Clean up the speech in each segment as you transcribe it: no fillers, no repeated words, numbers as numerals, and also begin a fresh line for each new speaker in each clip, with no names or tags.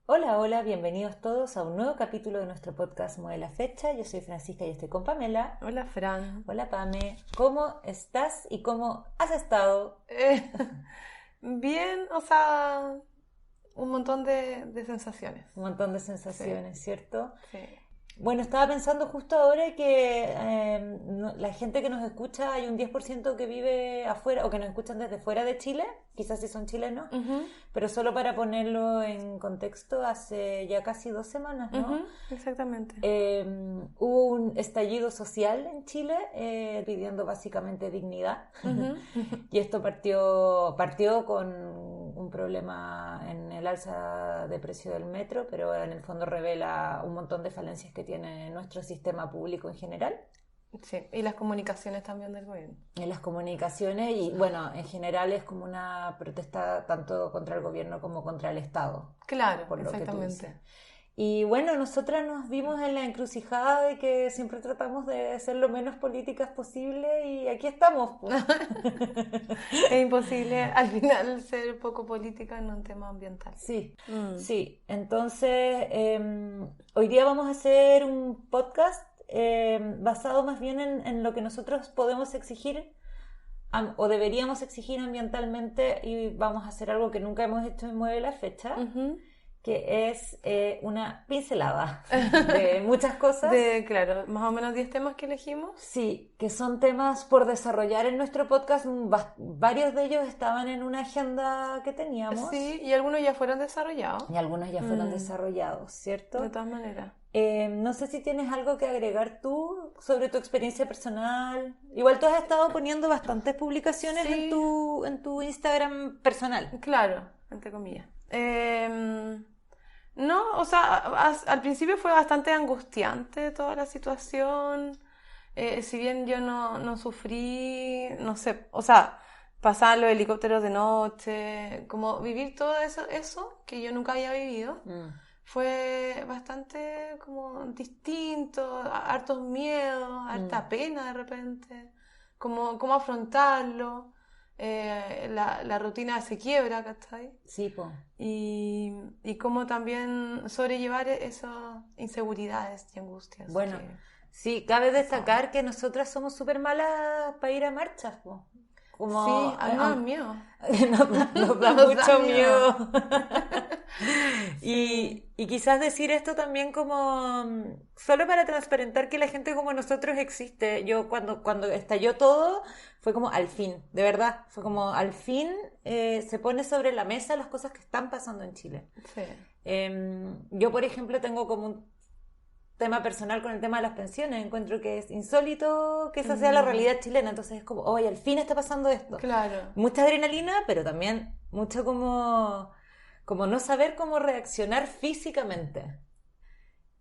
Hola, hola, bienvenidos todos a un nuevo capítulo de nuestro podcast Mueve la Fecha. Yo soy Francisca y estoy con Pamela.
Hola, Fran.
Hola, Pame. ¿Cómo estás y cómo has estado?
Eh, bien, o sea, un montón de sensaciones.
Un montón de
Sí,
sensaciones, ¿cierto?
sí.
Bueno, estaba pensando justo ahora que la gente que nos escucha, hay un 10% que vive afuera o que nos escuchan desde fuera de Chile, quizás si son chilenos,
Ujú,
pero solo para ponerlo en contexto, hace ya casi 2 semanas, ¿no?
exactamente.
Hubo un estallido social en Chile pidiendo básicamente dignidad.
Ujú.
Y esto partió con un problema en el alza de precio del metro, pero en el fondo revela un montón de falencias que tiene nuestro sistema público en general,
Sí, y las comunicaciones también del gobierno.
en las comunicaciones y bueno, en general es como una protesta tanto contra el gobierno como contra el Estado,
Claro,
por lo que tú dices.
exactamente.
Y bueno, nosotras nos vimos en la encrucijada de que siempre tratamos de ser lo menos políticas posible y aquí estamos, po.
Es imposible al final ser poco política en un tema ambiental.
Sí,
Mm.
sí. Entonces, hoy día vamos a hacer un podcast basado más bien en lo que nosotros podemos exigir o deberíamos exigir ambientalmente y vamos a hacer algo que nunca hemos hecho en Mueve la Fecha,
Ujú.
que es una pincelada de muchas cosas.
Claro, más o menos 10 temas que elegimos.
Sí, que son temas por desarrollar en nuestro podcast. Varios de ellos estaban en una agenda que teníamos
Sí, y algunos ya fueron desarrollados.
y algunos ya fueron
Mm,
desarrollados,
de
¿cierto?
todas maneras.
No sé si tienes algo que agregar tú sobre tu experiencia personal. Igual tú has estado poniendo bastantes publicaciones en
Sí,
tu Instagram personal.
claro, entre comillas. No, o sea, al principio fue bastante angustiante toda la situación. Si bien yo no sufrí, no sé, o sea, pasar los helicópteros de noche, como vivir todo eso que yo nunca había vivido,
Mm,
fue bastante como distinto, hartos miedos,
mm.
harta pena de repente, como cómo afrontarlo. La rutina se quiebra, ¿cachai?
Sí, po.
Y cómo también sobrellevar esas inseguridades y angustias
Bueno,
que
sí, cabe
pasaban.
destacar que nosotras somos súper malas para ir a marchas, po.
Sí,
Como
a mí me da miedo.
nos da
Nos da
mucho
miedo.
miedo.
Sí.
Y quizás decir esto también como solo para transparentar que la gente como nosotros existe. Yo cuando estalló todo fue como al fin, de verdad, fue como al fin se pone sobre la mesa las cosas que están pasando en Chile.
Sí.
Yo, por ejemplo, tengo como un tema personal con el tema de las pensiones. Encuentro que es insólito que esa sea la
Mm,
realidad chilena. Entonces es como, oye, al fin está pasando esto.
claro.
Mucha adrenalina, pero también mucho como no saber cómo reaccionar físicamente.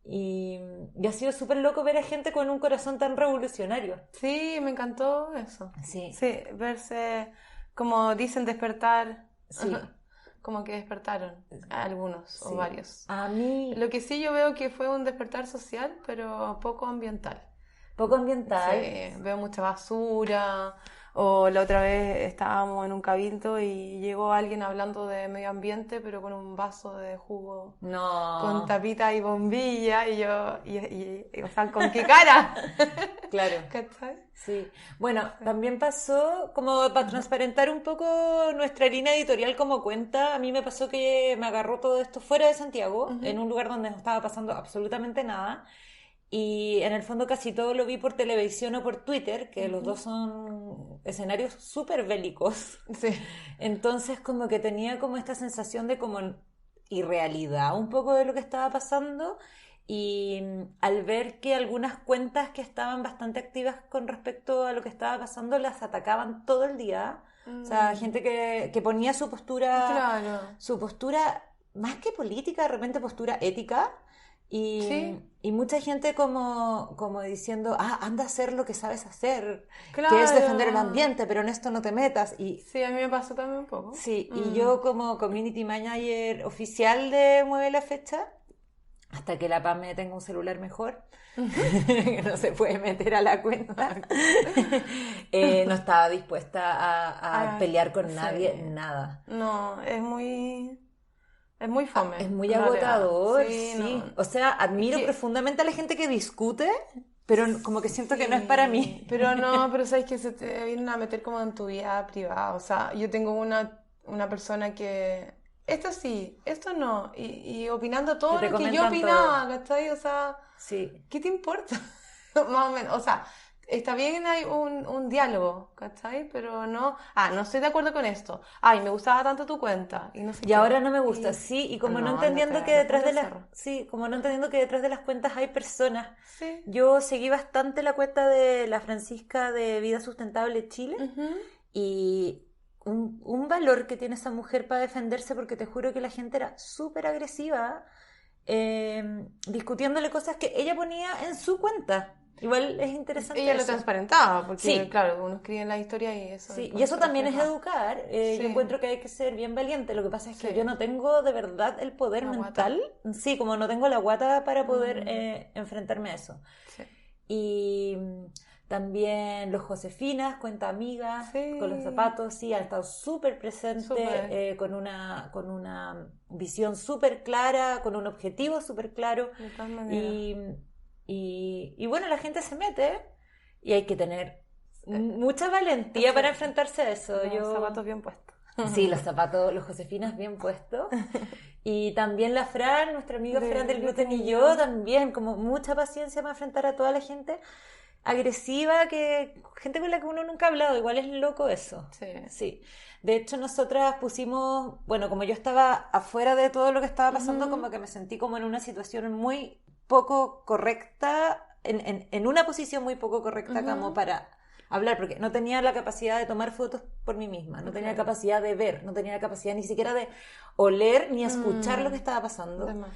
Y ha sido súper loco ver a gente con un corazón tan revolucionario.
Sí, me encantó eso.
Sí,
Sí, verse, como dicen, despertar,
sí,
como que despertaron algunos o
sí.
varios.
A mí,
Lo que sí yo veo que fue un despertar social, pero poco ambiental.
poco
Sí,
ambiental.
veo mucha basura. O la otra vez estábamos en un cabildo y llegó alguien hablando de medio ambiente, pero con un vaso de jugo, con
No,
tapita y bombilla, y yo, o sea, ¿con qué cara?
claro.
¿Cachai?
Sí, bueno,
Sí.
también pasó, como para transparentar un poco nuestra línea editorial como cuenta, a mí me pasó que me agarró todo esto fuera de Santiago, en
Ujú,
un lugar donde no estaba pasando absolutamente nada, y en el fondo casi todo lo vi por televisión o por Twitter, que los
ujú.
dos son escenarios súper bélicos.
Sí,
Entonces como que tenía como esta sensación de como irrealidad un poco de lo que estaba pasando y al ver que algunas cuentas que estaban bastante activas con respecto a lo que estaba pasando las atacaban todo el día. O sea,
mm,
gente que ponía
claro,
su postura más que política, de repente postura ética. Y,
sí,
y mucha gente como diciendo, anda a hacer lo que sabes hacer, que es defender el
claro.
ambiente, pero en esto no te metas. Y
Sí, a mí me pasó también un poco.
sí, y
Mm.
yo como community manager oficial de Mueve la Fecha, hasta que la PAM me tenga un celular mejor, que no se puede meter a la cuenta, no estaba dispuesta a
Ah,
pelear con
sí.
nadie, nada.
No, es muy... Es muy fome.
Es muy
en realidad.
agotador,
Sí,
sí.
no.
O sea, admiro
que-
profundamente a la gente que discute, pero como que siento que no es para mí.
Pero no, pero sabes que se te vienen a meter como en tu vida privada. O sea, yo tengo una persona que esto sí, esto no, y opinando
Que
todo
te
lo que yo
comentan todo.
opinaba, ¿cachai? O sea,
Sí.
¿qué te importa? Más o menos, o sea, está bien hay un diálogo, ¿cachai? Pero no, no estoy de acuerdo con esto. Ay, me gustaba tanto tu cuenta y no sé
Y
qué.
ahora no me gusta,
Y
sí, y como no
no,
entendiendo que
ándate,
detrás
responde
de
el
las,
cerro.
sí, como no entendiendo que detrás de las cuentas hay personas.
Sí.
Yo seguí bastante la cuenta de la Francisca de Vida Sustentable Chile
Ujú.
y un valor que tiene esa mujer para defenderse, porque te juro que la gente era súper agresiva, discutiéndole cosas que ella ponía en su cuenta. Igual es interesante
Ella lo
eso.
transparentaba, porque
Sí,
claro, uno escribe en la historia y eso
sí, y
después
eso
se
también es
refleja.
educar. Yo
Sí,
encuentro que hay que ser bien valiente. Lo que pasa es que yo
sí,
no tengo de verdad el poder
la guata.
mental, sí, como no tengo la guata para poder
Mm,
enfrentarme a eso.
sí.
Y también los Josefinas, cuenta amigas, con los
Sí,
zapatos, sí, han estado súper presentes,
súper,
con una visión súper clara, con un objetivo súper claro.
de todas maneras.
Y, y bueno, la gente se mete y hay que tener
Eh,
mucha valentía
sí,
para enfrentarse a eso.
los zapatos bien puestos.
Sí, los zapatos, los Josefinas bien puestos. Y también la Fran, nuestra amiga Fran
Del
del gluten
gluten
y
y
yo,
yo.
también, como mucha paciencia para enfrentar a toda la gente agresiva, gente con la que uno nunca ha hablado. Igual es loco eso.
Sí.
Sí. De hecho, nosotras pusimos, bueno, como yo estaba afuera de todo lo que estaba pasando,
Ujú,
como que me sentí como en una situación muy poco correcta, en una posición muy poco correcta como
ujú,
para hablar, porque no tenía la capacidad de tomar fotos por mí misma, no tenía la
claro.
capacidad de ver, no tenía la capacidad ni siquiera de oler ni escuchar lo que
Mm,
estaba
de
pasando.
más.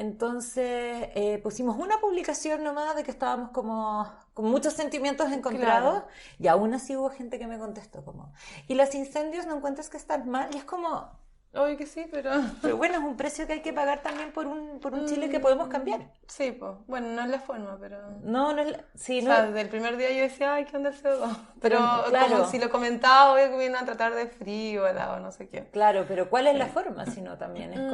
Entonces pusimos una publicación nomás de que estábamos como con muchos sentimientos encontrados
Claro.
y aún así hubo gente que me contestó como, ¿y los incendios no encuentras que están mal? Y es como,
Obvio que sí, pero...
pero bueno, es un precio que hay que pagar también por un Chile que podemos cambiar.
Sí, pues. Bueno, no es la forma, pero...
No, no es, sí,
O
no,
sea, desde el primer día yo decía, ay, ¿qué onda el CO2?
pero
Pero como si
claro,
lo comentaba, obvio que me iban a tratar de frío o no sé qué.
claro, pero ¿cuál es
Sí.
la forma si no también? Es
Mm,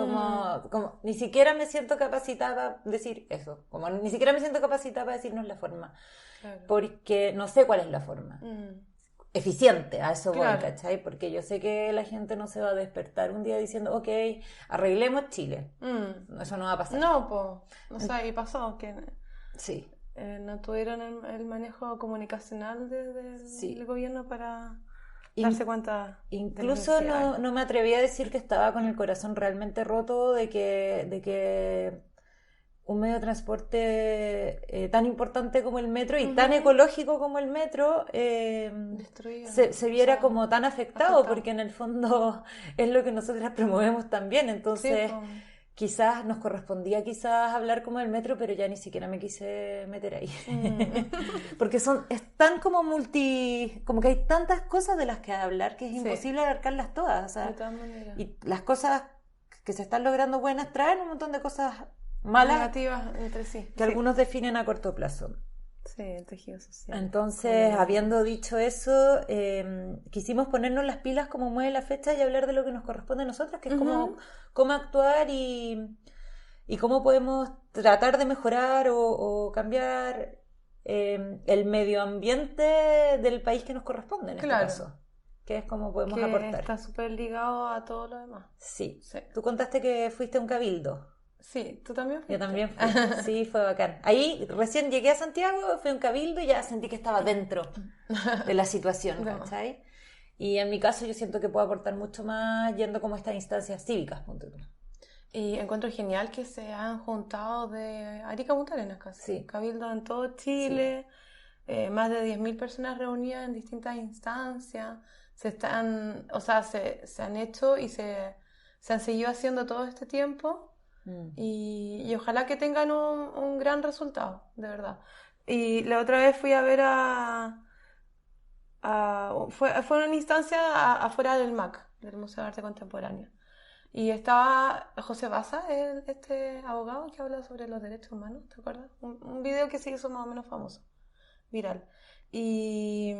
como, ni siquiera me siento capacitada para decir eso, como ni siquiera me siento capacitada para decir no es la forma,
claro.
porque no sé cuál es la forma.
Mm,
Eficiente, a eso voy,
claro.
¿cachai? Porque yo sé que la gente no se va a despertar un día diciendo, ok, arreglemos Chile.
Mm.
Eso no va a pasar.
No, pues. O sea, y pasó que
Sí,
no tuvieron el manejo comunicacional del
sí.
gobierno para
In-
darse cuenta de las
Incluso
necesidades.
no me atreví a decir que estaba con el corazón realmente roto de que un medio de transporte tan importante como el metro y tan
Ujú.
ecológico como el metro
Destruido.
se
O
viera
sea,
como tan afectado,
afectado.
porque en el fondo es lo que nosotras promovemos también.
Sí,
Entonces,
pues.
quizás nos correspondía quizás hablar como el metro, pero ya ni siquiera me quise meter ahí.
Mm.
Porque es tan como como que hay tantas cosas de las que hablar que es
Sí,
imposible abarcarlas todas. O
de
sea,
todas maneras.
y las cosas que se están logrando buenas traen un montón de cosas malas
Negativas entre sí.
que
Sí.
algunos definen a corto plazo.
Sí, el tejido social.
Entonces, habiendo dicho eso, quisimos ponernos las pilas como mueve la fecha y hablar de lo que nos corresponde a nosotras, que es
Ujú.
cómo actuar y cómo podemos tratar de mejorar o cambiar el medio ambiente del país que nos corresponde en este
Claro,
caso, que es cómo podemos
que
aportar.
está súper ligado a todo lo demás.
Sí.
Sí.
Tú contaste que fuiste a un cabildo.
Sí, tú también
Yo
fuiste.
también fui, sí, fue bacán. Ahí recién llegué a Santiago, fui a un cabildo y ya sentí que estaba dentro de la situación,
De más.
¿cachai? Y en mi caso yo siento que puedo aportar mucho más yendo como a estas instancias cívicas, ponte tú.
Y encuentro genial que se han juntado de Arica a Punta Arenas casi.
Sí,
Cabildo en todo
sí.
Chile, más de 10.000 personas reunidas en distintas instancias. O sea, se han hecho y se han seguido haciendo todo este tiempo.
Mm.
Y ojalá que tengan un gran resultado, de verdad. Y la otra vez fui a ver fue una instancia afuera del MAC, del Museo de Arte Contemporáneo. Y estaba José Baza, este abogado que habla sobre los derechos humanos, ¿te acuerdas? Un video que se hizo más o menos famoso, viral. Y,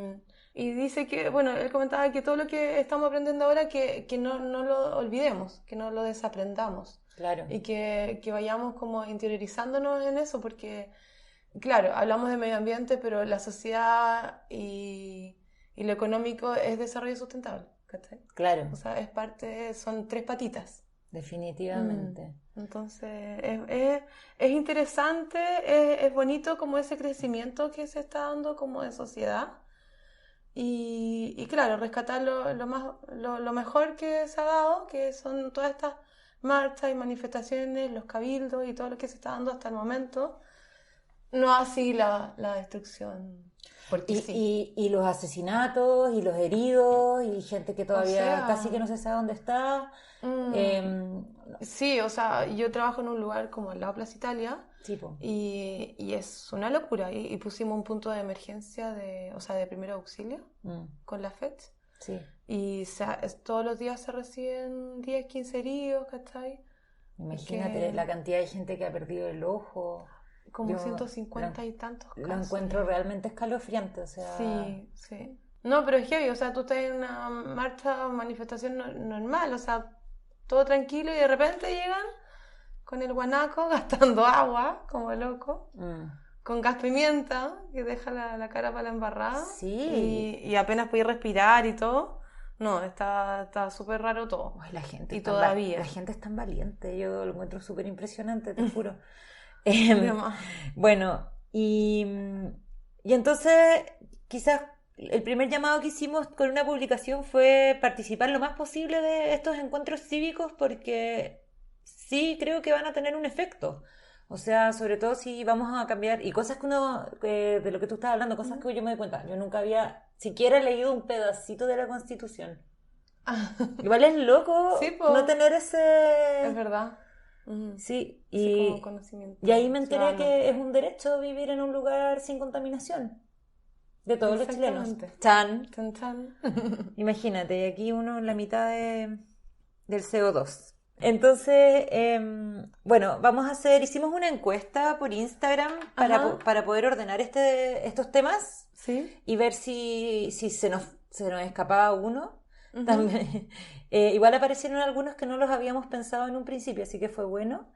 y dice que, bueno, él comentaba que todo lo que estamos aprendiendo ahora, que no lo olvidemos, que no lo desaprendamos.
Claro.
Y que vayamos como interiorizándonos en eso, porque, claro, hablamos de medio ambiente, pero la sociedad y lo económico es desarrollo sustentable, ¿cachai?
Claro,
O sea, es parte, son tres patitas.
definitivamente.
Entonces, es interesante, es bonito como ese crecimiento que se está dando como de sociedad. Y claro, rescatar lo mejor que se ha dado, que son todas estas marchas y manifestaciones, los cabildos y todo lo que se está dando hasta el momento. No así la destrucción, porque sí.
Y los asesinatos, y los heridos, y gente que
O
todavía
sea,
casi que no se sabe dónde está.
mm, sí, o sea, yo trabajo en un lugar como el lado Plaza Italia
Tipo,
y es una locura. Y pusimos un punto de emergencia o sea, de primer auxilio con la FET.
sí.
Y todos los días se reciben 10, 15 heridos, ¿cachai?
Imagínate la cantidad de gente que ha perdido el ojo.
Como
Yo
150 y tantos
lo
casos.
encuentro realmente escalofriante, o sea...
Sí, sí. No, pero es heavy, o sea, tú estás en una marcha o manifestación normal, o sea, todo tranquilo y de repente llegan con el guanaco gastando agua, como loco, con gas pimienta, que deja la cara para la embarrada,
Sí.
y apenas puedes respirar y todo. No, está súper raro todo.
Ay, la gente
Y
es tan
todavía.
la gente es tan valiente, yo lo encuentro súper impresionante, te juro.
De más.
Bueno, y entonces quizás el primer llamado que hicimos con una publicación fue participar lo más posible de estos encuentros cívicos porque sí creo que van a tener un efecto. O sea, sobre todo si vamos a cambiar, y cosas que uno, de lo que tú estás hablando, cosas que yo me doy cuenta, yo nunca había siquiera leído un pedacito de la Constitución. Igual es loco
Sí,
no tener
es
ese...
verdad.
Sí,
Sí, como conocimiento
y ahí me enteré
ciudadano.
que es un derecho vivir en un lugar sin contaminación de todos los chilenos.
Exactamente.
Chan,
Chan, chan.
imagínate, y aquí uno en la mitad del CO2. Entonces, bueno, hicimos una encuesta por Instagram
Ajá.
para poder ordenar estos temas
Sí.
y ver si se nos escapaba uno. También, igual aparecieron algunos que no los habíamos pensado en un principio, así que fue bueno.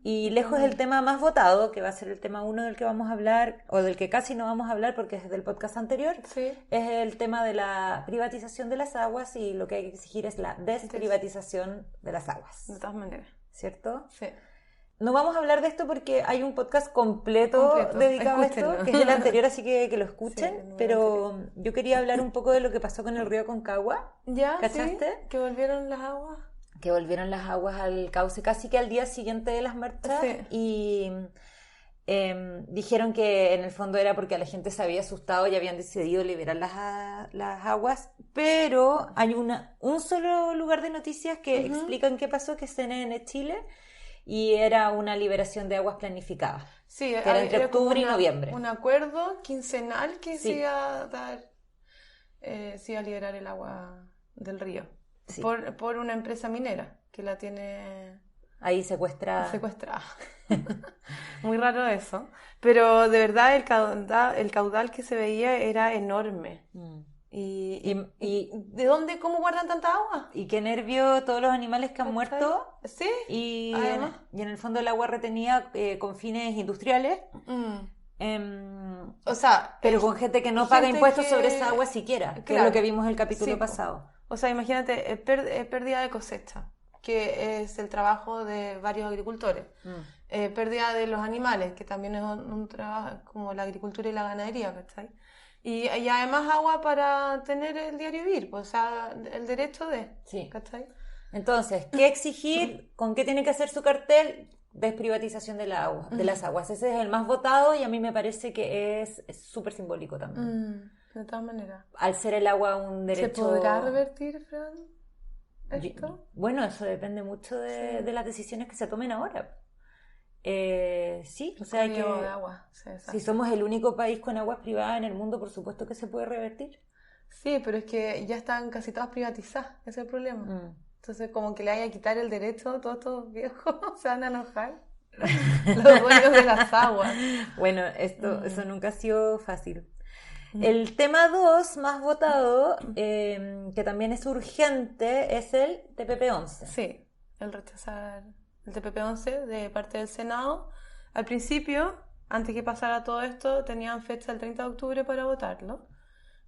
Y lejos el tema más votado, que va a ser el tema uno del que vamos a hablar, o del que casi no vamos a hablar porque es del podcast anterior,
Sí.
es el tema de la privatización de las aguas y lo que hay que exigir es la desprivatización de las aguas.
De todas maneras.
¿Cierto?
Sí.
No vamos a hablar de esto porque hay un podcast completo dedicado a esto,
Escúchenlo.
que es el anterior, así que lo
Sí,
escuchen.
el número
Pero yo quería hablar un poco de lo que pasó con el río Concagua.
Ya,
¿Cachaste?
sí. Que volvieron las aguas.
Que volvieron las aguas al cauce casi que al día siguiente de las marchas.
Sí.
Y dijeron que en el fondo era porque a la gente se había asustado y habían decidido liberar las aguas. Pero hay un solo lugar de noticias que explican qué pasó, que es CNN Chile. Y era una liberación de aguas planificada.
Sí,
que era entre octubre y noviembre.
Un acuerdo quincenal que
Sí.
se iba a dar, se iba a liberar el agua del río.
Sí.
Por una empresa minera que la tiene
Ahí secuestrada.
Muy raro eso. Pero de verdad el caudal que se veía era enorme. ¿Y de dónde, cómo guardan tanta agua?
Y qué nervio todos los animales que han muerto.
Sí,
Y
además.
y en el fondo el agua retenida con fines industriales.
O sea,
pero con gente que no paga impuestos sobre esa agua siquiera, que es lo que vimos en el capítulo pasado.
O sea, imagínate, pérdida de cosecha, que es el trabajo de varios agricultores. Pérdida de los animales, que también es un trabajo como la agricultura y la ganadería, ¿cachai? Y además agua para tener el diario vivir, pues, o sea, el derecho de,
sí.
¿cachai?
Entonces, ¿qué exigir? ¿Con qué tiene que hacer su cartel? Desprivatización de las aguas. Ese es el más votado y a mí me parece que es súper simbólico también.
De todas maneras.
Al ser el agua un derecho...
¿Se podrá revertir, Fran, esto?
Bueno, eso depende mucho de las decisiones que se tomen ahora. Sí, o sea que
de agua. Sí,
si somos el único país con aguas privadas en el mundo, por supuesto que se puede revertir.
Sí, pero es que ya están casi todas privatizadas, ese es el problema. Entonces, como que le vaya a quitar el derecho, todos estos viejos se van a enojar. Los dueños de las aguas.
Bueno, eso nunca ha sido fácil. El tema 2 más votado, que también es urgente, es el TPP-11.
Sí, el rechazar el TPP-11 de parte del Senado. Al principio, antes que pasara todo esto, tenían fecha el 30 de octubre para votarlo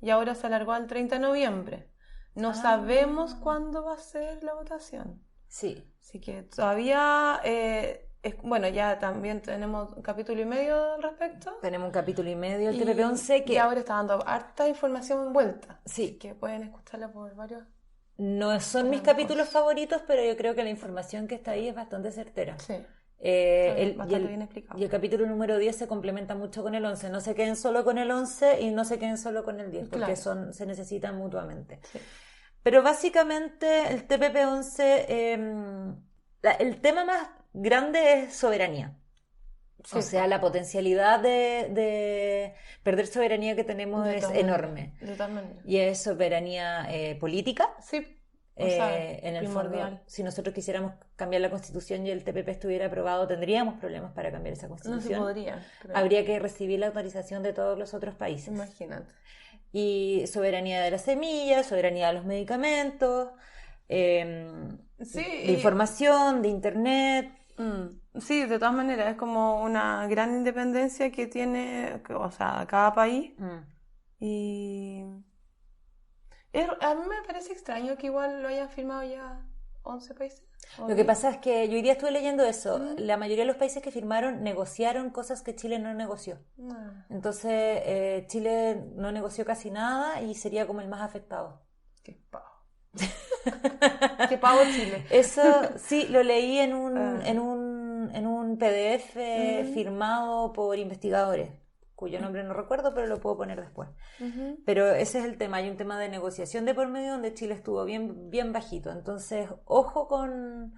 y ahora se alargó al 30 de noviembre. No sabemos cuándo va a ser la votación.
Sí.
Así que todavía, bueno, ya también tenemos un capítulo y medio al respecto.
Tenemos un capítulo y medio del TPP-11 que...
Y ahora está dando harta información envuelta.
Sí.
Así que pueden escucharla por varios...
No son mis capítulos favoritos, pero yo creo que la información que está ahí es bastante certera.
Sí.
Bastante
bien explicado.
Y el capítulo número 10 se complementa mucho con el 11. No se queden solo con el 11 y no se queden solo con el 10, porque se necesitan mutuamente. Sí. Pero básicamente el TPP-11, el tema más grande es soberanía. Sí, o sea, la potencialidad de perder soberanía que tenemos es enorme.
De tal manera.
Y es soberanía política.
Sí.
En el fondo, si nosotros quisiéramos cambiar la Constitución y el TPP estuviera aprobado, tendríamos problemas para cambiar esa Constitución.
No se podría.
Habría que recibir la autorización de todos los otros países.
Imagínate.
Y soberanía de las semillas, soberanía de los medicamentos, de información, de internet.
Sí, de todas maneras, es como una gran independencia que tiene, o sea, cada país. Y a mí me parece extraño que igual lo hayan firmado ya 11 países.
Lo que pasa es que yo hoy día estuve leyendo eso. La mayoría de los países que firmaron negociaron cosas que Chile no negoció. Entonces, Chile no negoció casi nada y sería como el más afectado.
Qué pavo. Qué pavo Chile.
Eso sí, lo leí en un PDF firmado por investigadores, cuyo nombre no recuerdo, pero lo puedo poner después. Pero ese es el tema, hay un tema de negociación de por medio donde Chile estuvo bien bajito. Entonces, ojo con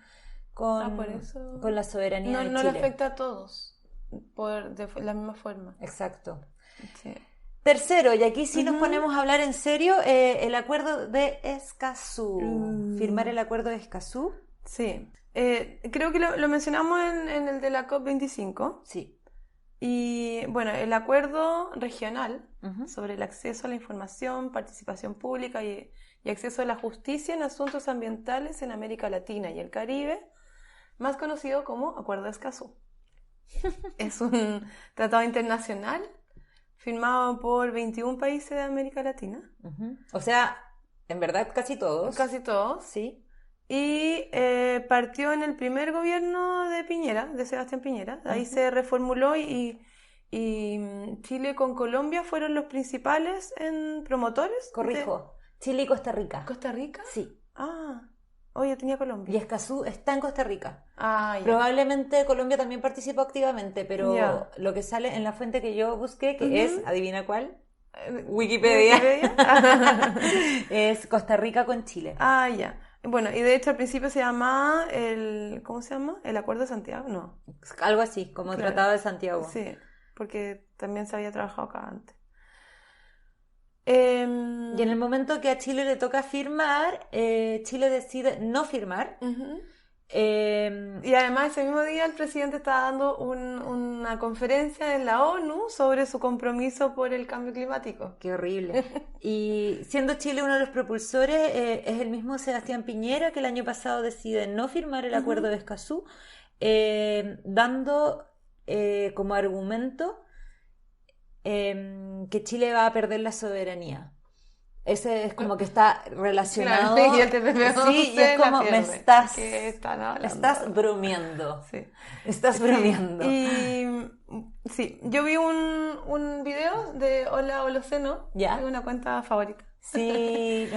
la soberanía de Chile.
No le afecta a todos de la misma forma.
Exacto.
Sí.
Tercero, y aquí sí nos ponemos a hablar en serio, el acuerdo de Escazú. Firmar el acuerdo de Escazú.
Sí. Creo que lo mencionamos en el de la COP25.
Sí.
Y bueno, el acuerdo regional sobre el acceso a la información, participación pública y acceso a la justicia en asuntos ambientales en América Latina y el Caribe, más conocido como Acuerdo de Escazú. Es un tratado internacional firmado por 21 países de América Latina.
O sea, en verdad casi todos.
Casi todos.
Sí.
Y partió en el primer gobierno de Piñera, de Sebastián Piñera. Ahí se reformuló y Chile con Colombia fueron los principales promotores.
Corrijo, Chile y Costa Rica.
¿Costa Rica?
Sí.
Oye, tenía Colombia.
Y Escazú está en Costa Rica.
Ya.
Probablemente Colombia también participó activamente, pero lo que sale en la fuente que yo busqué, que es, adivina cuál, Wikipedia. Es Costa Rica con Chile.
Ya. Bueno, y de hecho al principio se llamaba ¿cómo se llama? ¿El Acuerdo de Santiago? No.
Algo así, como Tratado de Santiago.
Sí, porque también se había trabajado acá antes.
Y en el momento que a Chile le toca firmar, Chile decide no firmar.
Y además ese mismo día el presidente estaba dando una conferencia en la ONU sobre su compromiso por el cambio climático.
¡Qué horrible! Y siendo Chile uno de los propulsores, es el mismo Sebastián Piñera que el año pasado decide no firmar el Acuerdo de Escazú, dando como argumento que Chile va a perder la soberanía. Ese es como que está relacionado.
Claro, y el TPP-11
sí, y es como estás bromeando.
Sí.
Estás bromeando.
Y sí, yo vi un video de Hola Holoceno,
¿Ya?
Es una cuenta favorita.
Sí.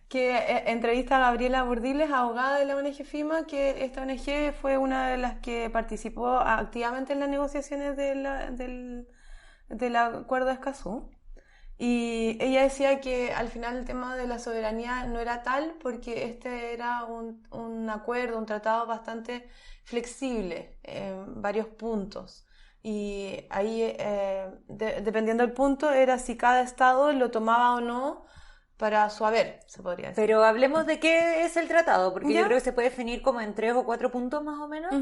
Que entrevista a Gabriela Burdiles, abogada de la ONG FIMA, que esta ONG fue una de las que participó activamente en las negociaciones del Acuerdo de Escazú. Y ella decía que al final el tema de la soberanía no era tal porque este era un acuerdo, un tratado bastante flexible en varios puntos. Y ahí, dependiendo del punto, era si cada estado lo tomaba o no para su haber, se podría decir.
Pero hablemos de qué es el tratado, porque yo creo que se puede definir como en 3 o 4 puntos más o menos.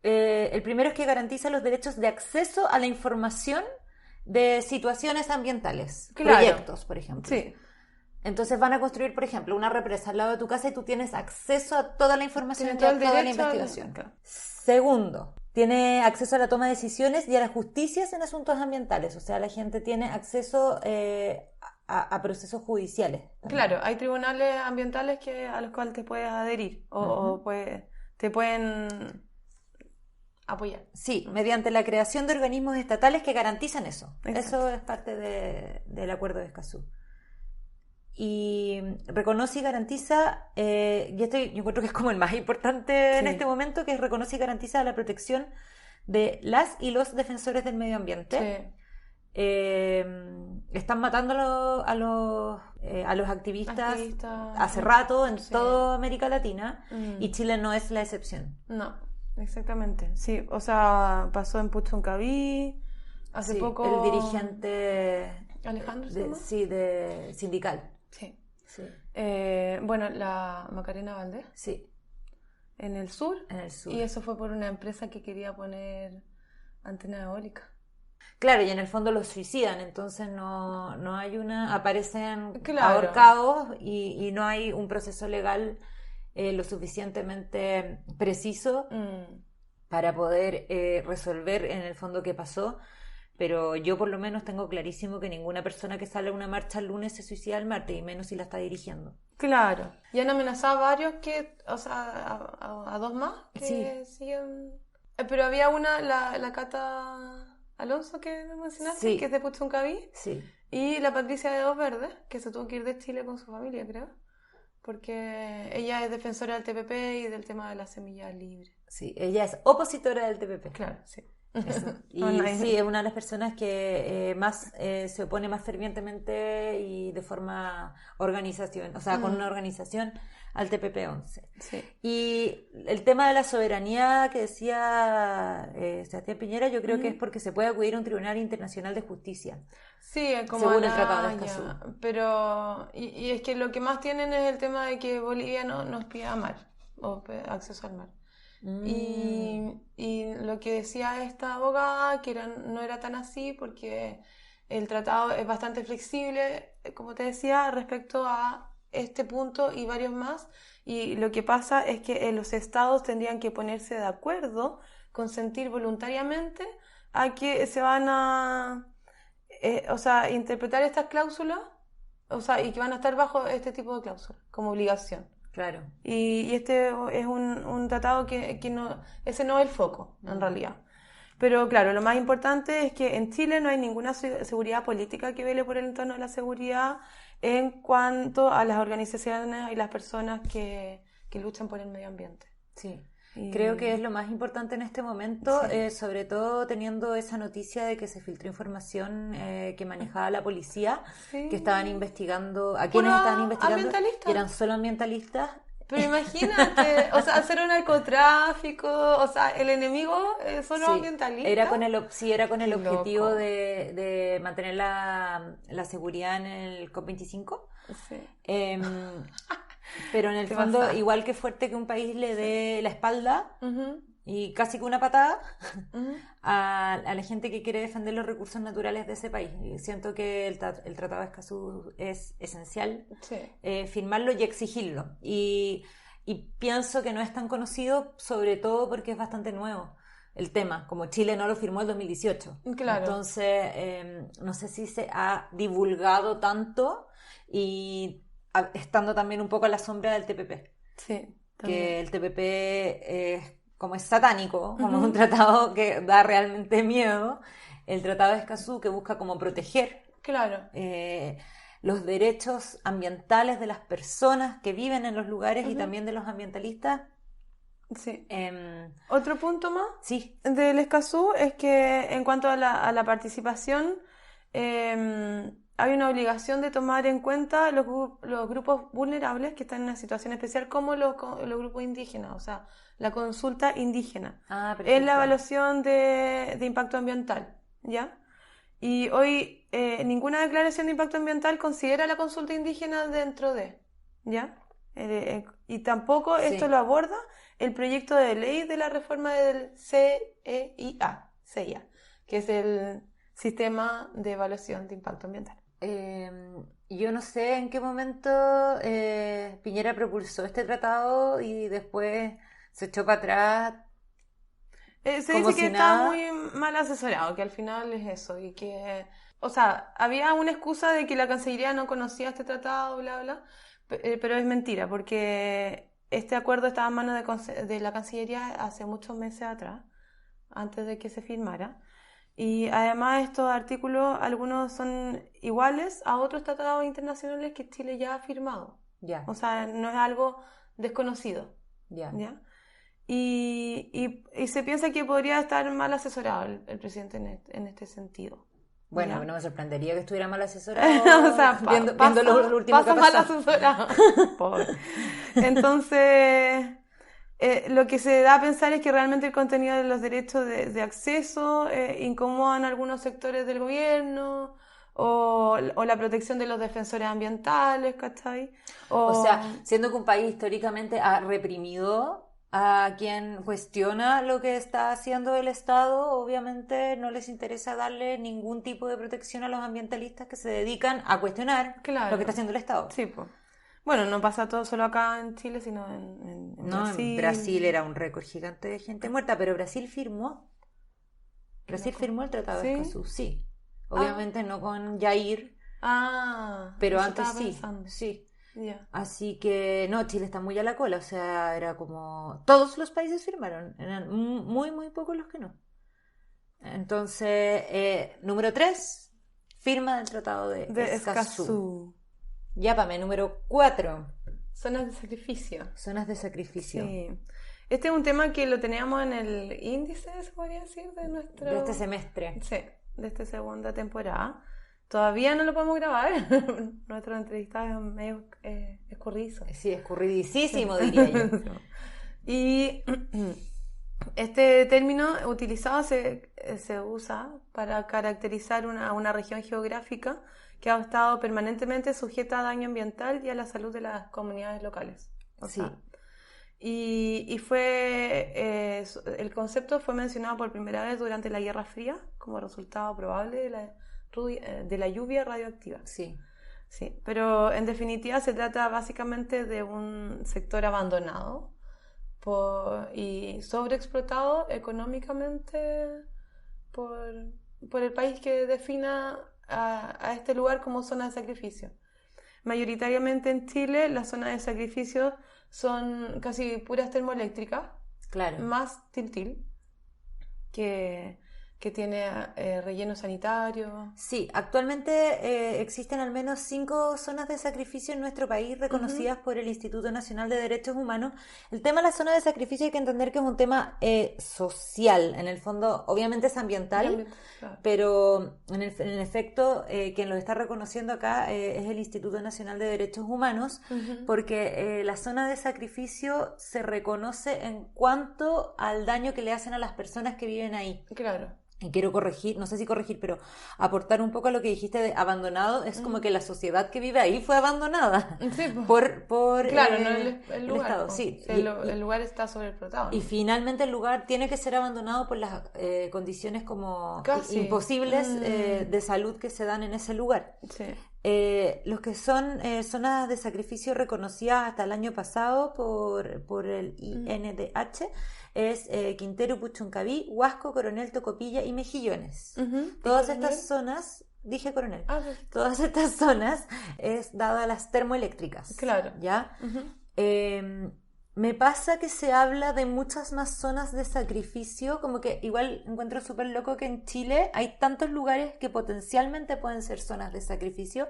El primero es que garantiza los derechos de acceso a la información de situaciones ambientales,
Claro.
proyectos, por ejemplo.
Sí.
Entonces van a construir, por ejemplo, una represa al lado de tu casa y tú tienes acceso a toda la información
Tiene
y a
todo el
toda la
derecho al-
investigación.
Claro.
Segundo, tiene acceso a la toma de decisiones y a las justicias en asuntos ambientales. O sea, la gente tiene acceso a procesos judiciales también.
Claro, hay tribunales ambientales a los cuales te puedes adherir o te pueden apoyar.
Sí, mediante la creación de organismos estatales que garantizan eso.
Exacto.
Eso es parte del acuerdo de Escazú. Y reconoce y garantiza, y yo encuentro que es como el más importante en
Sí.
este momento, que es reconoce y garantiza la protección de las y los defensores del medio ambiente.
Sí.
Están matando a los activistas
Activistas.
hace rato en
Sí.
toda América Latina
Mm.
y Chile no es la excepción.
No, exactamente. Sí, o sea, pasó en Puchuncaví, hace
Sí,
poco...
el dirigente
Alejandro se llama.
sí, de sindical.
Sí.
Sí,
Bueno, la Macarena Valdés,
sí,
en el sur.
en el sur.
Y eso fue por una empresa que quería poner antena eólica.
Claro, y en el fondo los suicidan, entonces no hay aparecen
Claro.
ahorcados y no hay un proceso legal lo suficientemente preciso para poder resolver en el fondo qué pasó. Pero yo por lo menos tengo clarísimo que ninguna persona que sale a una marcha el lunes se suicida el martes, y menos si la está dirigiendo.
Claro. Y han amenazado a varios o sea, a dos más que
Sí.
siguen. Pero había una, la Cata Alonso que me mencionaste,
Sí.
que es de Puchuncaví,
Sí,
y la Patricia de Dos Verdes, que se tuvo que ir de Chile con su familia, creo, porque ella es defensora del TPP y del tema de las semillas libres.
sí, ella es opositora del TPP.
Claro, sí.
Eso. Y
Bueno,
sí, es una de las personas que más se opone más fervientemente y de forma organización, o sea, con una organización al TPP-11.
Sí.
Y el tema de la soberanía que decía Sebastián Piñera, yo creo que es porque se puede acudir a un tribunal internacional de justicia.
Sí, es como
Según
a
el
La
Tratado de
Haya,
Escazú.
pero y es que lo que más tienen es el tema de que Bolivia no nos pida mar o acceso al mar. Y lo que decía esta abogada, que no era tan así porque el tratado es bastante flexible, como te decía, respecto a este punto y varios más. Y lo que pasa es que los estados tendrían que ponerse de acuerdo, consentir voluntariamente a que se van a, o sea, interpretar estas cláusulas, o sea, y que van a estar bajo este tipo de cláusulas como obligación.
Claro.
Y este es un tratado que no, ese no es el foco, en realidad. Pero claro, lo más importante es que en Chile no hay ninguna seguridad política que vele por el entorno de la seguridad en cuanto a las organizaciones y las personas que luchan por el medio ambiente.
Sí. Creo que es lo más importante en este momento,
Sí.
sobre todo teniendo esa noticia de que se filtró información que manejaba la policía,
Sí.
que estaban investigando, a quienes
Pura
estaban investigando,
ambientalista.
y eran solo ambientalistas.
Pero imagínate, o sea, hacer un narcotráfico, o sea, el enemigo son los
Sí,
ambientalistas.
era con el
Qué
objetivo
loco.
de mantener la seguridad en el COP25.
Sí.
Pero en el
Te
fondo,
pasa.
igual que fuerte que un país le dé la espalda
Ujú,
y casi que una patada
ujú.
a la gente que quiere defender los recursos naturales de ese país. Y siento que el Tratado de Escazú es esencial
Sí.
firmarlo y exigirlo. Y pienso que no es tan conocido, sobre todo porque es bastante nuevo el tema, como Chile no lo firmó en 2018.
Claro.
Entonces, no sé si se ha divulgado tanto y estando también un poco a la sombra del TPP.
Sí,
Que
también.
el TPP como es satánico, como es un tratado que da realmente miedo, el Tratado de Escazú que busca como proteger
Claro.
los derechos ambientales de las personas que viven en los lugares y también de los ambientalistas.
Sí.
em,
Otro punto más
sí,
del Escazú es que en cuanto a la participación, hay una obligación de tomar en cuenta los grupos vulnerables que están en una situación especial, como los grupos indígenas, o sea, la consulta indígena. Es
perfecto.
la evaluación de impacto ambiental, ¿ya? Y hoy ninguna declaración de impacto ambiental considera la consulta indígena dentro de, ¿ya? Y tampoco
Sí.
esto lo aborda el proyecto de ley de la reforma del CIA, que es el sistema de evaluación de impacto ambiental.
Yo no sé en qué momento Piñera propulsó este tratado y después se echó para atrás
Se
como
dice que
si
está
nada.
muy mal asesorado, que al final es eso, y que, o sea, había una excusa de que la Cancillería no conocía este tratado, bla, bla, pero es mentira, porque este acuerdo estaba en manos de la Cancillería hace muchos meses atrás, antes de que se firmara, y además estos artículos, algunos son iguales a otros tratados internacionales que Chile ya ha firmado,
Ya,
o sea, no es algo desconocido,
ya.
¿ya? Y se piensa que podría estar mal asesorado el presidente en este sentido.
Bueno,
¿Ya?
no me sorprendería que estuviera mal
O
asesorado
sea,
viendo lo último que ha
mal
pasado.
asesorado. Pobre. Entonces, lo que se da a pensar es que realmente el contenido de los derechos de acceso incomodan a algunos sectores del gobierno o la protección de los defensores ambientales, ¿cachai?
O sea,
O,
siendo que un país históricamente ha reprimido a quien cuestiona lo que está haciendo el Estado, obviamente no les interesa darle ningún tipo de protección a los ambientalistas que se dedican a cuestionar lo que
claro,
está haciendo el Estado.
sí, pues. Bueno, no pasa todo solo acá en Chile, sino en
No, en Brasil
Brasil.
era un récord gigante de gente muerta, pero
Qué
Brasil
loco.
firmó el Tratado de
¿Sí?
Escazú, sí.
Ah,
Obviamente no con Jair, pero
eso
antes
estaba
sí,
pensando.
sí.
Ya.
Así que no, Chile está muy a la cola, o sea, era como todos los países firmaron, eran muy, muy pocos los que no. Entonces, número 3, firma del Tratado de
De
Escazú.
Escazú.
Yápame, número 4,
Zonas de sacrificio.
zonas de sacrificio.
Sí. Este es un tema que lo teníamos en el índice, se podría decir, de nuestro...
De este semestre.
Sí, de esta segunda temporada. Todavía no lo podemos grabar. Nuestro entrevistado es medio escurridizo.
Sí, escurridísimo, diría yo.
Y este término utilizado se usa para caracterizar una región geográfica que ha estado permanentemente sujeta a daño ambiental y a la salud de las comunidades locales. O
Sí.
sea, el concepto fue mencionado por primera vez durante la Guerra Fría como resultado probable de la lluvia radioactiva.
Sí.
Sí, pero en definitiva se trata básicamente de un sector abandonado y sobreexplotado económicamente por, por el país que defina a este lugar como zona de sacrificio. Mayoritariamente en Chile las zonas de sacrificio son casi puras termoeléctricas,
Claro.
más Tiltil, que tiene relleno sanitario.
Sí, actualmente existen al menos 5 zonas de sacrificio en nuestro país reconocidas por el Instituto Nacional de Derechos Humanos. El tema de la zona de sacrificio hay que entender que es un tema social, en el fondo obviamente es ambiental,
Claro.
pero en efecto quien lo está reconociendo acá es el Instituto Nacional de Derechos Humanos, porque la zona de sacrificio se reconoce en cuanto al daño que le hacen a las personas que viven ahí.
Claro.
Y quiero corregir, no sé si corregir, pero aportar un poco a lo que dijiste de abandonado. Es como que la sociedad que vive ahí fue abandonada
Sí, po.
por
Claro, no el lugar.
Estado.
Po.
Sí.
Sí, el lugar está sobreexplotado.
Y finalmente el lugar tiene que ser abandonado por las condiciones como
Casi.
imposibles de salud que se dan en ese lugar.
Sí.
Los que son zonas de sacrificio reconocidas hasta el año pasado por el INDH es Quintero, Puchuncaví, Huasco, Coronel, Tocopilla y Mejillones. Todas estas zonas, dije Coronel, todas estas zonas es dada a las termoeléctricas.
Claro.
¿Ya? Me pasa que se habla de muchas más zonas de sacrificio, como que igual encuentro súper loco que en Chile hay tantos lugares que potencialmente pueden ser zonas de sacrificio,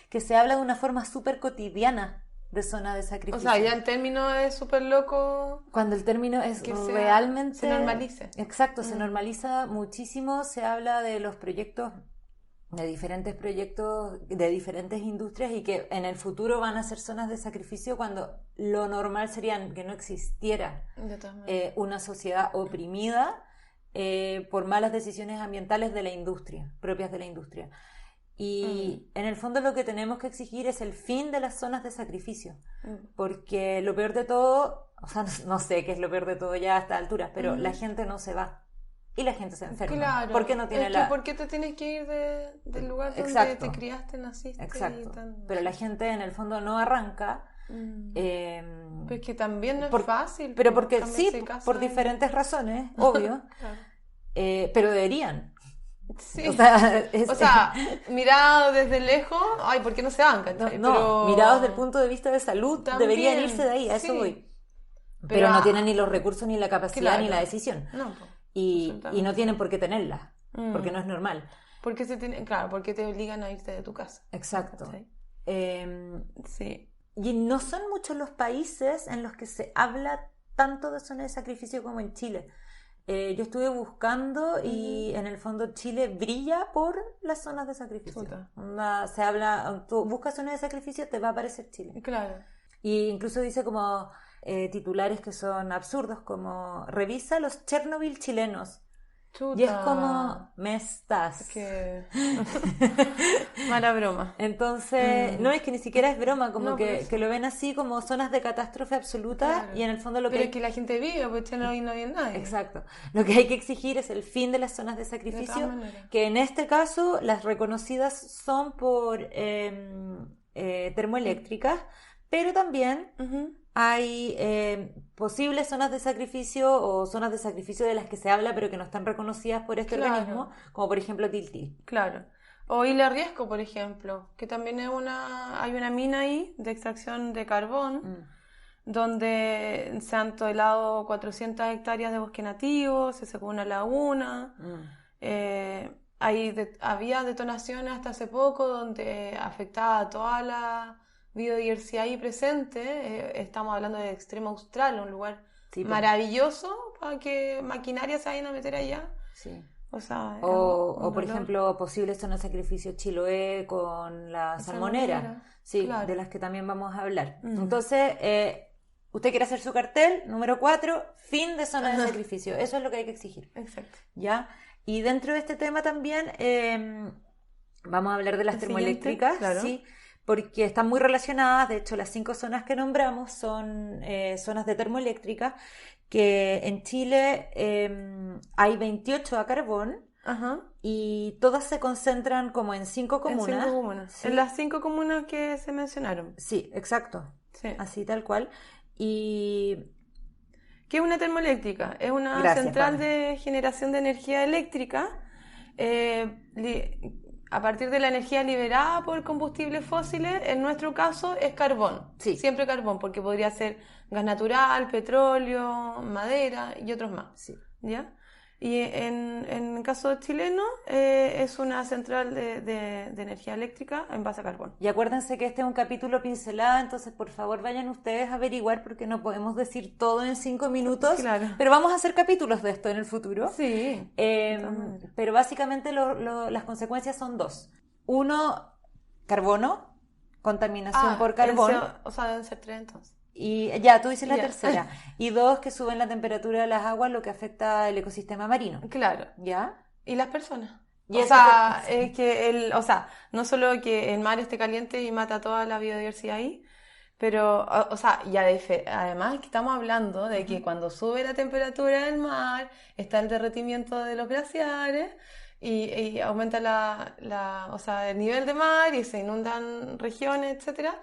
que se habla de una forma súper cotidiana de zona de sacrificio.
O sea, ya el término es súper loco.
Cuando el término es
que
realmente...
se normalice.
Exacto, se normaliza muchísimo, se habla de los proyectos de diferentes industrias y que en el futuro van a ser zonas de sacrificio cuando lo normal sería que no existiera una sociedad oprimida por malas decisiones ambientales de la industria, propias de la industria. Y en el fondo lo que tenemos que exigir es el fin de las zonas de sacrificio, porque lo peor de todo, o sea, no sé qué es lo peor de todo ya a estas alturas, pero la gente no se va. y la gente se enferma.
Claro.
Porque no tiene
es que ¿por qué te tienes que ir del lugar donde
Exacto.
te criaste, naciste?
Exacto. Pero la gente en el fondo no arranca.
Pero es que también no es fácil.
Pero porque sí, por
de...
diferentes razones, obvio.
Claro.
Pero deberían.
Sí.
O sea,
mirado desde lejos, ay, ¿por qué no se van?
No,
Pero...
mirados desde el punto de vista de salud,
también,
deberían irse de ahí, a eso voy. Pero no tienen ni los recursos, ni la capacidad, ni la decisión.
No,
y no tienen por qué tenerla, porque no es normal.
Porque porque te obligan a irte de tu casa.
Exacto.
Sí.
Y no son muchos los países en los que se habla tanto de zonas de sacrificio como en Chile. Yo estuve buscando y en el fondo Chile brilla por las zonas de sacrificio. Se habla, tú buscas zonas de sacrificio, te va a aparecer Chile.
Claro.
Y incluso dice como titulares que son absurdos, como revisa los Chernobyl chilenos.
Chuta.
Y es como, me estás.
Mala broma.
Entonces, no es que ni siquiera es broma, como
no,
que lo ven así como zonas de catástrofe absoluta,
claro.
y en el fondo lo que...
Pero es que la gente vive, pues no hay nadie.
Exacto. Lo que hay que exigir es el fin de las zonas de sacrificio, que en este caso las reconocidas son por termoeléctricas, pero también... Hay posibles zonas de sacrificio o zonas de sacrificio de las que se habla pero que no están reconocidas por este organismo, como por ejemplo Tiltil.
Claro. O Isla Riesco, por ejemplo, que también hay una mina ahí de extracción de carbón, donde se han toelado 400 hectáreas de bosque nativo, se secó una laguna, había detonaciones hasta hace poco donde afectaba a toda la biodiversidad ahí presente. Estamos hablando de extremo austral, un lugar maravilloso para que maquinaria se vayan a meter allá.
Sí.
O
por ejemplo, posibles zonas de sacrificio Chiloé con la salmonera. Sí, claro. De las que también vamos a hablar. Entonces, usted quiere hacer su cartel, número 4, fin de zona de sacrificio. Eso es lo que hay que exigir.
Exacto.
¿Ya? Y dentro de este tema también vamos a hablar de las termoeléctricas.
Claro.
Sí, porque están muy relacionadas. De hecho, las 5 zonas que nombramos son zonas de termoeléctrica, que en Chile hay 28 a carbón. Y todas se concentran como en 5 comunas.
En 5 comunas.
¿Sí?
En las 5 comunas que se mencionaron.
Sí, exacto.
Sí.
Así tal cual. Y...
¿Qué es una termoeléctrica? Es una central de generación de energía eléctrica a partir de la energía liberada por combustibles fósiles. En nuestro caso es carbón.
Sí.
Siempre carbón, porque podría ser gas natural, petróleo, madera y otros más.
Sí.
¿Ya? Y en el caso chileno es una central de energía eléctrica en base a carbón.
Y acuérdense que este es un capítulo pincelada, entonces por favor vayan ustedes a averiguar porque no podemos decir todo en 5 minutos.
Claro.
Pero vamos a hacer capítulos de esto en el futuro.
Sí.
Pero básicamente las consecuencias son 2. 1, carbono, contaminación por carbón.
Deben ser 3 entonces.
Y ya, tú dices la tercera. Y 2, que suben la temperatura de las aguas, lo que afecta el ecosistema marino.
Claro.
¿Ya?
¿Y las personas?
Y
es que no solo que el mar esté caliente y mata toda la biodiversidad ahí, pero, además que estamos hablando de que cuando sube la temperatura del mar, está el derretimiento de los glaciares y aumenta el nivel de mar y se inundan regiones, etcétera.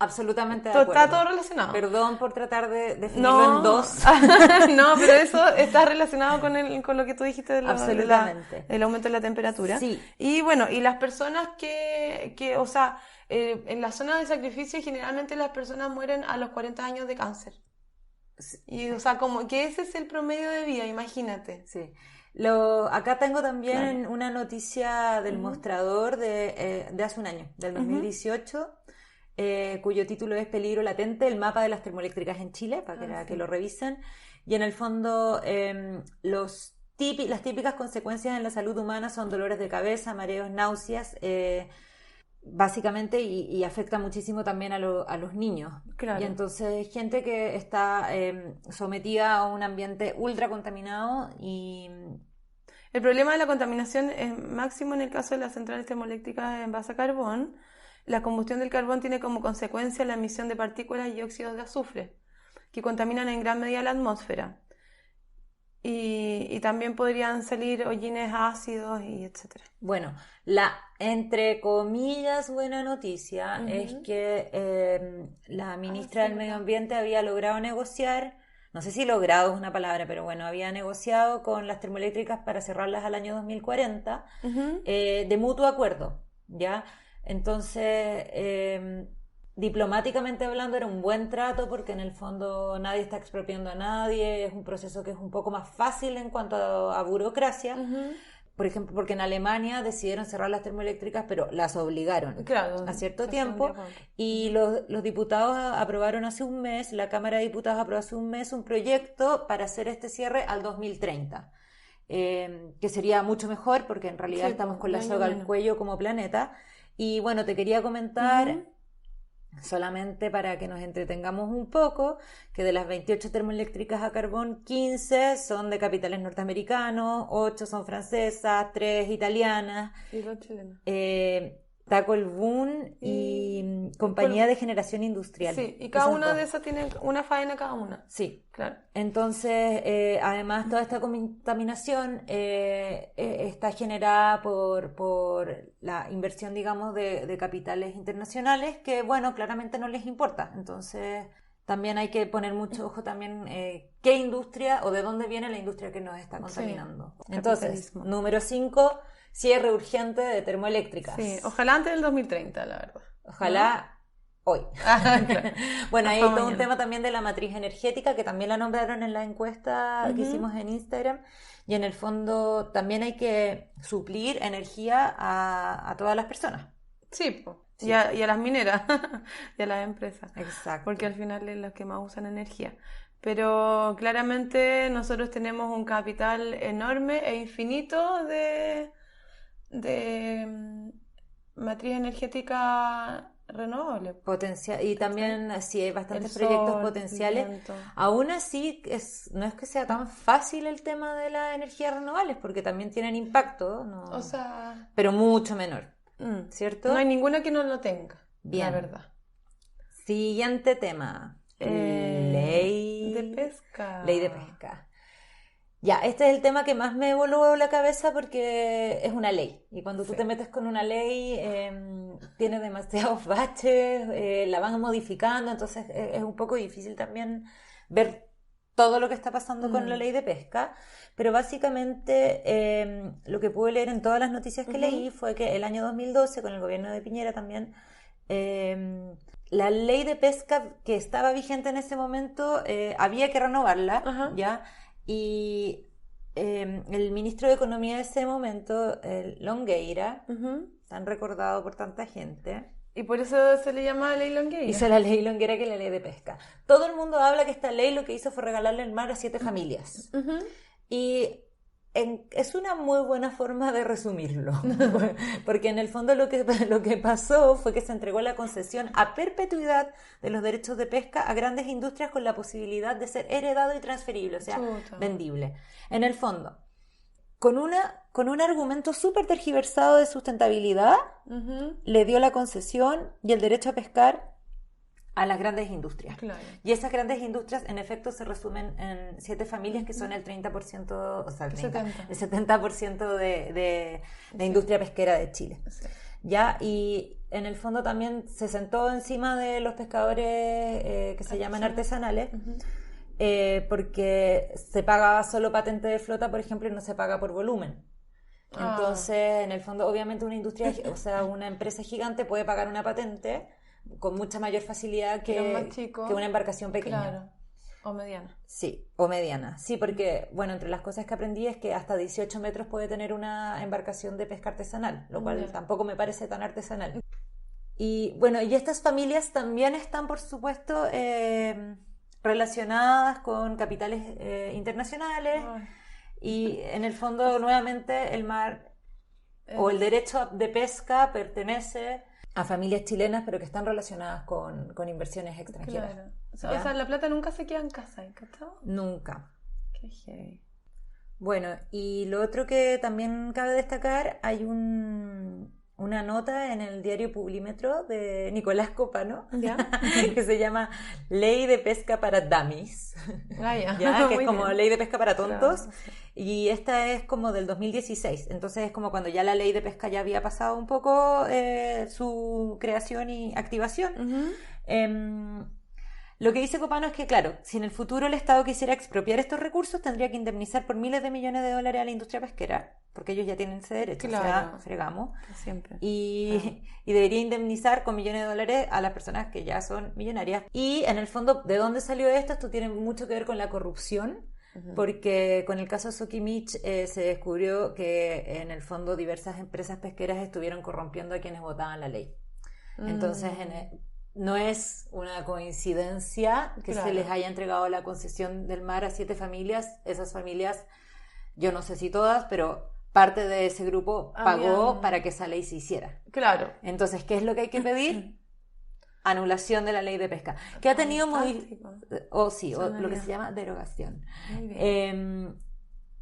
Absolutamente de acuerdo.
Está todo relacionado.
Perdón por tratar de definirlo en 2.
No, pero eso está relacionado con lo que tú dijiste del aumento de la temperatura.
Sí.
Y bueno, y las personas en las zonas de sacrificio generalmente las personas mueren a los 40 años de cáncer. Y como que ese es el promedio de vida, imagínate.
Sí. Acá tengo también una noticia del mostrador de hace un año, del 2018. Cuyo título es Peligro latente, el mapa de las termoeléctricas en Chile, para que lo revisen. Y en el fondo las típicas consecuencias en la salud humana son dolores de cabeza, mareos, náuseas, básicamente, y afecta muchísimo también a los niños.
Claro.
Y entonces gente que está sometida a un ambiente ultra contaminado y...
El problema de la contaminación es máximo en el caso de las centrales termoeléctricas en base a carbón. La combustión del carbón tiene como consecuencia la emisión de partículas y óxidos de azufre, que contaminan en gran medida la atmósfera. Y y también podrían salir hollines ácidos y etcétera.
Bueno, la entre comillas buena noticia es que la ministra del Medio Ambiente había logrado negociar, no sé si logrado es una palabra, pero bueno, había negociado con las termoeléctricas para cerrarlas al año 2040 de mutuo acuerdo, ¿ya? Entonces, diplomáticamente hablando era un buen trato porque en el fondo nadie está expropiando a nadie, es un proceso que es un poco más fácil en cuanto a burocracia. Por ejemplo, porque en Alemania decidieron cerrar las termoeléctricas, pero las obligaron a cierto tiempo. Y los diputados aprobaron hace un mes, la Cámara de Diputados aprobó hace un mes un proyecto para hacer este cierre al 2030. Que sería mucho mejor porque en realidad estamos con la soga al cuello como planeta. Y bueno, te quería comentar... solamente para que nos entretengamos un poco, que de las 28 termoeléctricas a carbón, 15 son de capitales norteamericanos, 8 son francesas, 3 italianas,
y 2 chilenas.
Tacolbún y Compañía de Generación Industrial.
Sí, y cada una de esas tiene una faena cada una.
Sí,
claro.
Entonces, además, toda esta contaminación está generada por la inversión, digamos, de capitales internacionales que, bueno, claramente no les importa. Entonces, también hay que poner mucho ojo también qué industria o de dónde viene la industria que nos está contaminando. Sí, entonces, número 5... cierre urgente de termoeléctricas.
Sí, ojalá antes del 2030, la verdad.
Ojalá hoy.
Claro.
Bueno, hay todo un tema también de la matriz energética, que también la nombraron en la encuesta que hicimos en Instagram. Y en el fondo también hay que suplir energía a todas las personas.
Sí, pues. Sí. Y a las mineras y a las empresas.
Exacto.
Porque al final es los que más usan energía. Pero claramente nosotros tenemos un capital enorme e infinito de matriz energética renovable.
Y también sí hay bastantes proyectos potenciales.
Viento.
Aún así, no es que sea tan fácil el tema de las energías renovables, porque también tienen impacto, ¿no?
O sea,
pero mucho menor, ¿cierto?
No hay ninguna que no lo tenga,
bien.
La verdad.
Siguiente tema. Ley
de pesca.
Ley de pesca. Ya, este es el tema que más me voló la cabeza porque es una ley. Y cuando tú te metes con una ley, tiene demasiados baches, la van modificando, entonces es un poco difícil también ver todo lo que está pasando con la ley de pesca. Pero básicamente lo que pude leer en todas las noticias que leí fue que el año 2012, con el gobierno de Piñera también, la ley de pesca que estaba vigente en ese momento había que renovarla, ¿ya? Y el ministro de Economía de ese momento, Longueira, tan recordado por tanta gente.
Y por eso se le llama ley Longueira.
Hizo la ley Longueira, que es la ley de pesca. Todo el mundo habla que esta ley lo que hizo fue regalarle el mar a 7 familias. Y es una muy buena forma de resumirlo, porque en el fondo lo que pasó fue que se entregó la concesión a perpetuidad de los derechos de pesca a grandes industrias con la posibilidad de ser heredado y transferible, o sea, vendible. En el fondo, con un argumento súper tergiversado de sustentabilidad, le dio la concesión y el derecho a pescar a las grandes industrias.
Claro.
Y esas grandes industrias, en efecto, se resumen en 7 familias que son el 30%, o sea, el 70% de industria pesquera de Chile. Sí. ¿Ya? Y en el fondo también se sentó encima de los pescadores que se llaman artesanales, porque se paga solo patente de flota, por ejemplo, y no se paga por volumen. Entonces, en el fondo, obviamente una industria, o sea, una empresa gigante puede pagar una patente con mucha mayor facilidad que una embarcación pequeña.
Claro. O mediana.
Sí, o mediana. Sí, porque, bueno, entre las cosas que aprendí es que hasta 18 metros puede tener una embarcación de pesca artesanal, lo cual tampoco me parece tan artesanal. Y, bueno, y estas familias también están, por supuesto, relacionadas con capitales internacionales. Y, en el fondo, nuevamente, el mar o el derecho de pesca pertenece a familias chilenas, pero que están relacionadas con inversiones extranjeras.
Claro. O sea, la plata nunca se queda en casa, ¿encantado?
Nunca.
Qué heavy.
Bueno, y lo otro que también cabe destacar, hay un una nota en el diario Publímetro de Nicolás Copano,
¿Ya?
que se llama Ley de Pesca para Dummies,
Ah, ya.
¿ya? Que es
Muy
como
bien.
Ley de Pesca para Tontos,
Claro, sí.
y esta es como del 2016, entonces es como cuando ya la Ley de Pesca ya había pasado un poco su creación y activación.
Ujú.
Em, lo que dice Copano es que, claro, si en el futuro el Estado quisiera expropiar estos recursos, tendría que indemnizar por miles de millones de dólares a la industria pesquera, porque ellos ya tienen ese derecho, o sea,
Claro.
fregamos.
Siempre.
Y, y debería indemnizar con millones de dólares a las personas que ya son millonarias. Y en el fondo, ¿de dónde salió esto? Esto tiene mucho que ver con la corrupción,
Ujú.
porque con el caso Sokimich se descubrió que en el fondo diversas empresas pesqueras estuvieron corrompiendo a quienes votaban la ley. Entonces, no es una coincidencia que se
Claro.
les haya entregado la concesión del mar a 7 familias. Esas familias, yo no sé si todas, pero parte de ese grupo pagó
Habían-
para que esa ley se hiciera.
Claro.
Entonces, ¿qué es lo que hay que pedir? Anulación de la ley de pesca, que ha tenido
Fantástico.
o lo que
Sonaría.
se llama derogación.
Muy bien.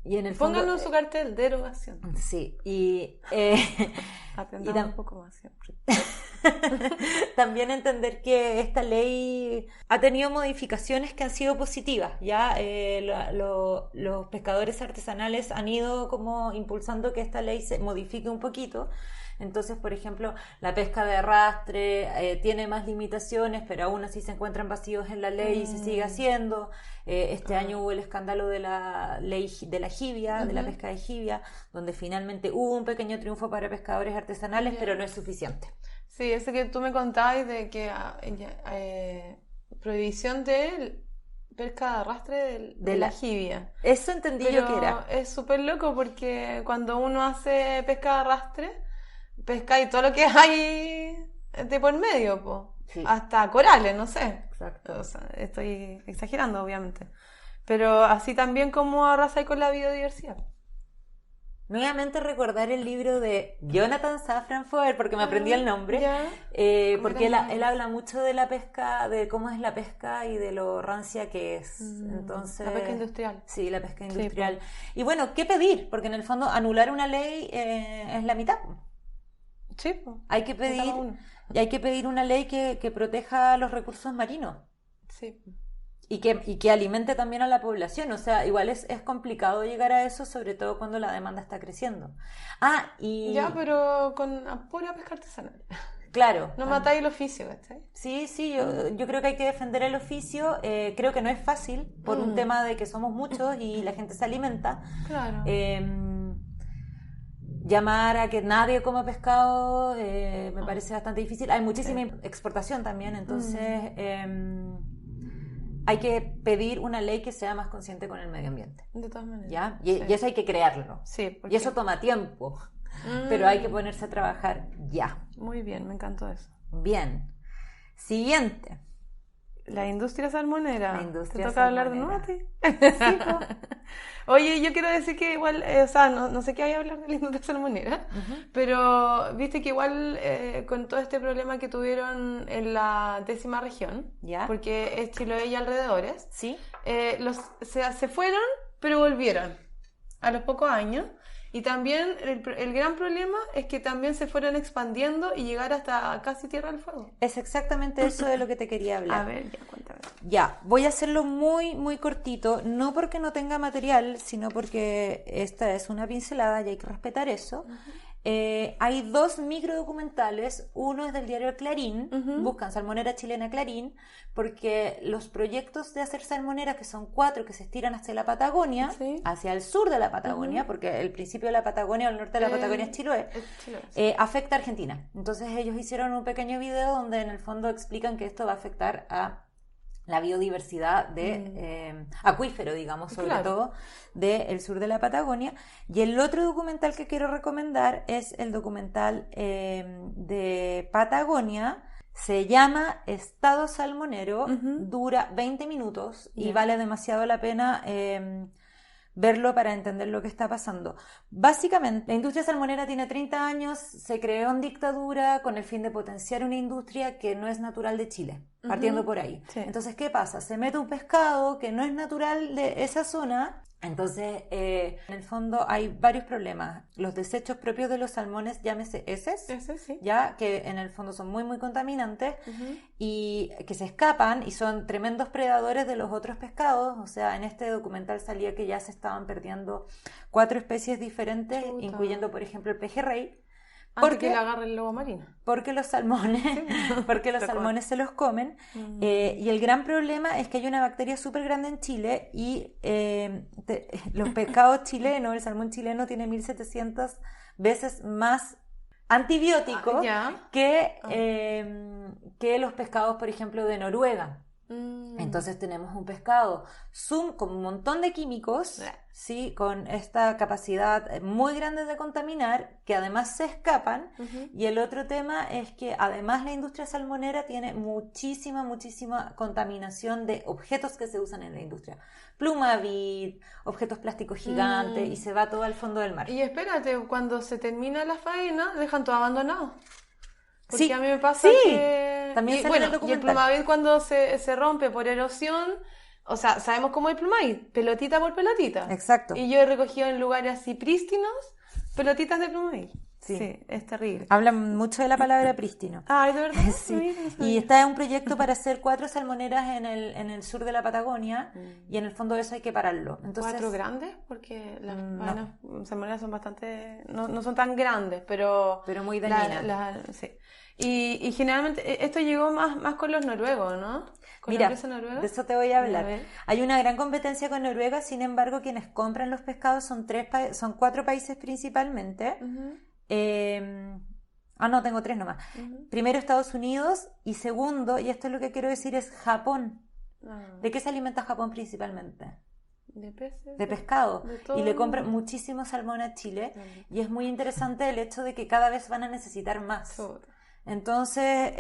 Y en el fondo,
Pónganos su cartel, derogación.
sí, y
Aprendamos
tam-
un poco más siempre.
también entender que esta ley ha tenido modificaciones que han sido positivas. Ya los pescadores artesanales han ido como impulsando que esta ley se modifique un poquito. Entonces, por ejemplo, la pesca de arrastre tiene más limitaciones, pero aún así se encuentran vacíos en la ley y se sigue haciendo. Este año hubo el escándalo de la ley de la jibia, de la pesca de jibia, donde finalmente hubo un pequeño triunfo para pescadores artesanales, pero no es suficiente.
Sí, ese que tú me contabas de que prohibición de pesca de arrastre de la jibia.
Eso entendí yo que era.
Es súper loco porque cuando uno hace pesca de arrastre, pesca y todo lo que hay de por medio, po.
Sí.
Hasta corales, no sé.
Exacto.
O sea, estoy exagerando, obviamente. Pero así también como arrasar con la biodiversidad.
Nuevamente recordar el libro de Jonathan Safran Foer, porque me aprendí el nombre,
Ya.
porque
era el
él
nombre?
habla mucho de la pesca, de cómo es la pesca y de lo rancia que es. Entonces,
La pesca industrial.
Sí, la pesca
Sí,
industrial. Y bueno, ¿qué pedir? Porque en el fondo anular una ley es la mitad.
Sí, po.
Hay que
Mitad
pedir,
a uno.
y hay que pedir una ley que proteja los recursos marinos.
Sí.
Y que alimente también a la población. O sea, igual es complicado llegar a eso, sobre todo cuando la demanda está creciendo. Ah, y
Ya, pero con pura pesca artesanal.
claro.
No matáis el oficio, ¿cachai?
Sí, yo creo que hay que defender el oficio. Creo que no es fácil por un tema de que somos muchos y la gente se alimenta.
Claro.
Llamar a que nadie coma pescado me parece bastante difícil. Hay muchísima exportación también, entonces hay que pedir una ley que sea más consciente con el medio ambiente.
De todas maneras.
¿Ya?
Sí.
Y eso hay que crearlo.
Sí,
Y eso toma tiempo, pero hay que ponerse a trabajar ya.
Muy bien, me encantó eso.
Bien. Siguiente.
La industria salmonera.
La industria
¿Te toca hablar de nuevo a
salmonera.
ti? Oye, yo quiero decir que igual, o sea, no sé qué hay a hablar de la industria salmonera, pero viste que igual con todo este problema que tuvieron en la 10ª región,
¿Ya?
porque es Chiloé y alrededores,
¿Sí?
se fueron, pero volvieron a los pocos años. Y también el gran problema es que también se fueron expandiendo y llegar hasta casi Tierra del Fuego.
Es exactamente eso de lo que te quería hablar.
A ver, ya cuéntame.
Ya, voy a hacerlo muy, muy cortito, no porque no tenga material, sino porque esta es una pincelada y hay que respetar eso. Hay 2 microdocumentales, uno es del diario Clarín, buscan Salmonera Chilena Clarín, porque los proyectos de hacer salmonera, que son 4 que se estiran hacia la Patagonia,
Sí.
hacia el sur de la Patagonia, porque el principio de la Patagonia o el norte de la Patagonia es Chiloé, afecta a Argentina. Entonces ellos hicieron un pequeño video donde en el fondo explican que esto va a afectar a la biodiversidad de acuífero, digamos, sobre
Claro.
todo del sur de la Patagonia. Y el otro documental que quiero recomendar es el documental de Patagonia. Se llama Estado Salmonero, dura 20 minutos y
Ya.
vale demasiado la pena verlo para entender lo que está pasando. Básicamente, la industria salmonera tiene 30 años, se creó en dictadura con el fin de potenciar una industria que no es natural de Chile. partiendo por ahí.
Sí.
Entonces, ¿qué pasa? Se mete un pescado que no es natural de esa zona. Entonces, en el fondo hay varios problemas. Los desechos propios de los salmones, llámese heces,
Ese sí.
ya que en el fondo son muy, muy contaminantes y que se escapan y son tremendos predadores de los otros pescados. O sea, en este documental salía que ya se estaban perdiendo 4 especies diferentes,
Chuta.
incluyendo, por ejemplo, el pejerrey.
Antes que le agarre el lobo marino.
Porque los salmones, porque los salmones se los comen. Y el gran problema es que hay una bacteria súper grande en Chile y los pescados chilenos, el salmón chileno tiene 1700 veces más antibióticos que los pescados, por ejemplo, de Noruega. Entonces tenemos un pescado con un montón de químicos, ¿sí? Con esta capacidad muy grande de contaminar, que además se escapan. Y el otro tema es que además la industria salmonera tiene muchísima contaminación de objetos que se usan en la industria. Plumavid, objetos plásticos gigantes, y se va todo al fondo del mar.
Y espérate, cuando se termina la faena, dejan todo abandonado. Porque
sí,
a mí me pasa que...
también sale en el documental.
Y el Plumavid cuando se rompe por erosión, o sea, sabemos cómo es el Plumavid, pelotita por pelotita.
Exacto.
Y yo he recogido en lugares así prístinos pelotitas de Plumavid. Sí, es terrible.
Hablan mucho de la palabra prístino.
Ay, ¿de verdad?
Sí. Y está en un proyecto para hacer 4 salmoneras en el sur de la Patagonia, y en el fondo eso hay que pararlo. Entonces,
4 grandes, porque las salmoneras son bastante... No son tan grandes, pero
muy dañinas.
Sí. Y generalmente esto llegó más con los noruegos, ¿no? ¿Con
Mira,
la empresa noruega?
de eso te voy a hablar. Hay una gran competencia con Noruega, sin embargo, quienes compran los pescados son 4 países principalmente. No, tengo 3 nomás. Primero Estados Unidos y segundo, y esto es lo que quiero decir, es Japón. ¿De qué se alimenta Japón principalmente?
De peces.
De pescado.
De
y le compran muchísimo salmón a Chile. Y es muy interesante el hecho de que cada vez van a necesitar más. Entonces,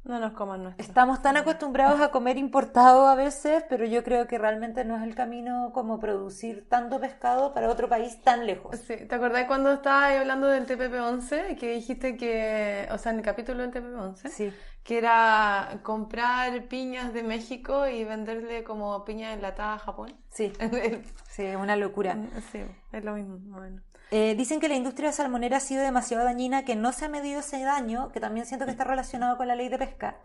no nos coman nuestro.
Estamos tan acostumbrados a comer importado a veces, pero yo creo que realmente no es el camino como producir tanto pescado para otro país tan lejos.
Sí, ¿te acordás cuando estabas hablando del TPP-11? Que dijiste que, o sea, en el capítulo del TPP-11,
sí,
que era comprar piñas de México y venderle como piña enlatada a Japón.
Sí, sí, es una locura.
Sí, es lo mismo. Bueno.
Dicen que la industria salmonera ha sido demasiado dañina, que no se ha medido ese daño, que también siento que está relacionado con la ley de pesca,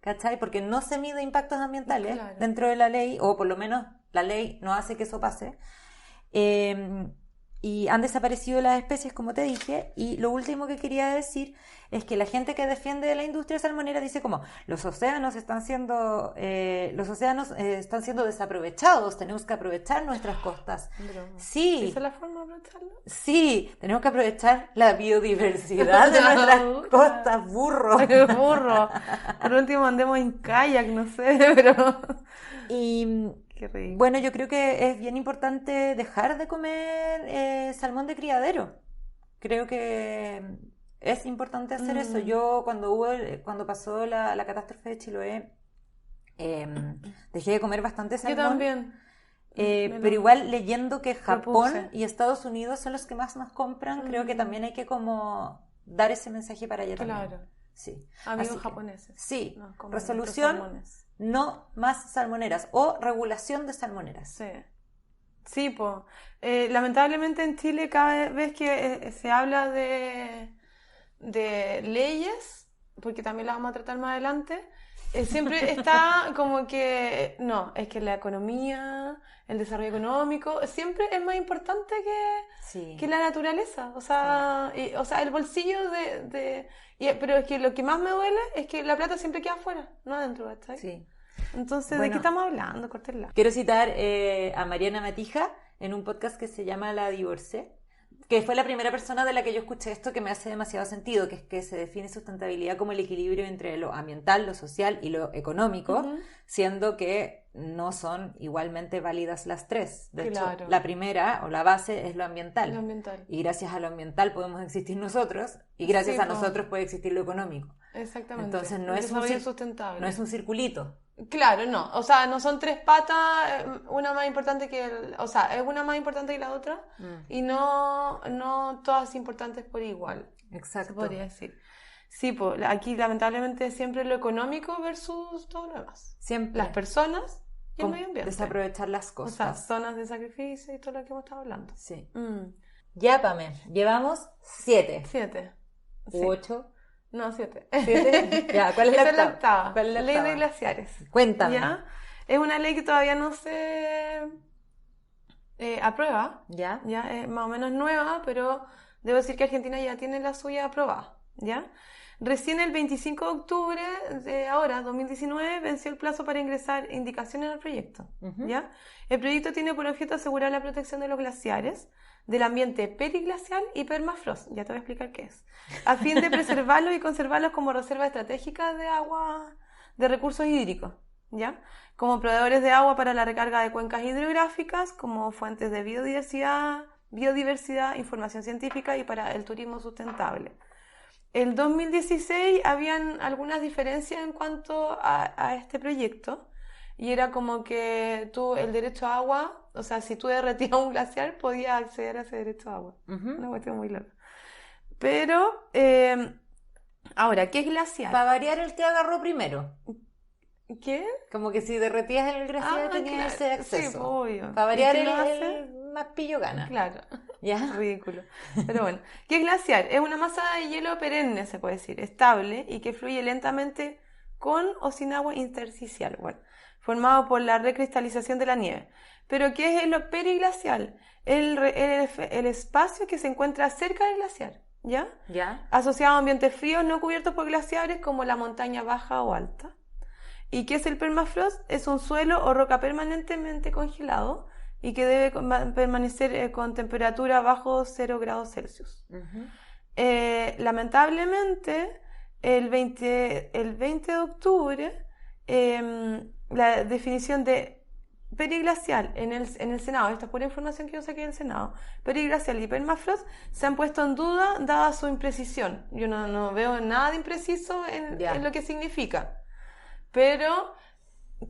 ¿cachai? Porque no se mide impactos ambientales dentro de la ley, o por lo menos la ley no hace que eso pase. Y han desaparecido las especies, como te dije, y lo último que quería decir es que la gente que defiende la industria salmonera dice como los océanos están siendo desaprovechados, tenemos que aprovechar nuestras costas. Sí.
¿Esa es la forma de aprovecharlo?
Sí, tenemos que aprovechar la biodiversidad de nuestras costas, burro.
Burro. Por último andemos en kayak, no sé, pero...
Y... bueno, yo creo que es bien importante dejar de comer salmón de criadero. Creo que es importante hacer eso. Yo cuando pasó la catástrofe de Chiloé, dejé de comer bastante salmón.
Yo también.
Pero igual leyendo que Japón y Estados Unidos son los que más nos compran, creo que también hay que como dar ese mensaje para allá también.
Claro.
Sí.
Amigos japoneses.
Sí. Resolución. No más salmoneras o regulación de salmoneras.
Sí, pues. Lamentablemente en Chile cada vez que se habla de leyes, porque también las vamos a tratar más adelante, siempre está como que no, es que la economía, el desarrollo económico, siempre es más importante que la naturaleza. O sea, el bolsillo pero es que lo que más me duele es que la plata siempre queda afuera, no adentro, ¿cachai?
Sí.
Entonces, ¿de qué estamos hablando? Córtenla.
Quiero citar a Mariana Matija en un podcast que se llama La Divorcé, que fue la primera persona de la que yo escuché esto que me hace demasiado sentido, que es que se define sustentabilidad como el equilibrio entre lo ambiental, lo social y lo económico, siendo que no son igualmente válidas las tres. De hecho, la primera o la base es lo ambiental. Y gracias a lo ambiental podemos existir nosotros, y gracias a nosotros puede existir lo económico.
Exactamente.
Entonces no es
sustentable.
No es un circulito.
Claro, no. O sea, no son 3 patas, una más importante que es una más importante que la otra, y no todas importantes por igual.
Exacto.
Se podría decir. Sí, pues aquí lamentablemente siempre lo económico versus todo lo demás.
Siempre.
Las personas y el
Con
medio ambiente.
desaprovechar las
O sea,
cosas.
zonas de sacrificio y todo lo que hemos estado hablando.
Sí.
Mm.
Ya, Pame, llevamos 7.
7.
U 8.
No, 7.
7. Ya, ¿cuál es la
Esa
octava?
es la octava.
¿Cuál es la
Ley
octava?
de glaciares.
Cuéntame.
¿Ya? Es una ley que todavía no se aprueba.
¿Ya?
Ya es más o menos nueva, pero debo decir que Argentina ya tiene la suya aprobada. ¿Ya? Recién el 25 de octubre de ahora, 2019, venció el plazo para ingresar indicaciones al proyecto.
Ujú.
¿Ya? El proyecto tiene por objeto asegurar la protección de los glaciares, del ambiente periglacial y permafrost, ya te voy a explicar qué es, a fin de preservarlos y conservarlos como reserva estratégica de agua, de recursos hídricos, ¿ya? Como proveedores de agua para la recarga de cuencas hidrográficas, como fuentes de biodiversidad, información científica y para el turismo sustentable. El 2016 habían algunas diferencias en cuanto a este proyecto y era como que tú el derecho a agua, o sea, si tú derretías un glaciar podías acceder a ese derecho a agua.
Ujú.
Una cuestión muy loca. Pero, ahora, ¿qué es glaciar?
Para variar, el que agarró primero.
¿Qué?
Como que si derretías el glaciar tenías
claro.
ese acceso.
Sí, obvio.
Para variar,
¿Y qué lo
el más pillo gana.
Claro.
¿Ya?
Ridículo. Pero bueno, ¿qué es glaciar? Es una masa de hielo perenne, se puede decir, estable y que fluye lentamente con o sin agua intersticial, bueno, formado por la recristalización de la nieve. Pero ¿qué es lo periglacial? El espacio que se encuentra cerca del glaciar, ¿ya?
¿Ya?
Asociado a ambientes fríos no cubiertos por glaciares como la montaña baja o alta. ¿Y qué es el permafrost? Es un suelo o roca permanentemente congelado y que debe permanecer con temperatura bajo 0 grados Celsius.
Ujú.
Lamentablemente, el 20 de octubre, la definición de periglacial en el Senado, esta es pura información que yo saqué del Senado, periglacial y permafrost se han puesto en duda dada su imprecisión. Yo no veo nada de impreciso
Ya.
en lo que significa. Pero,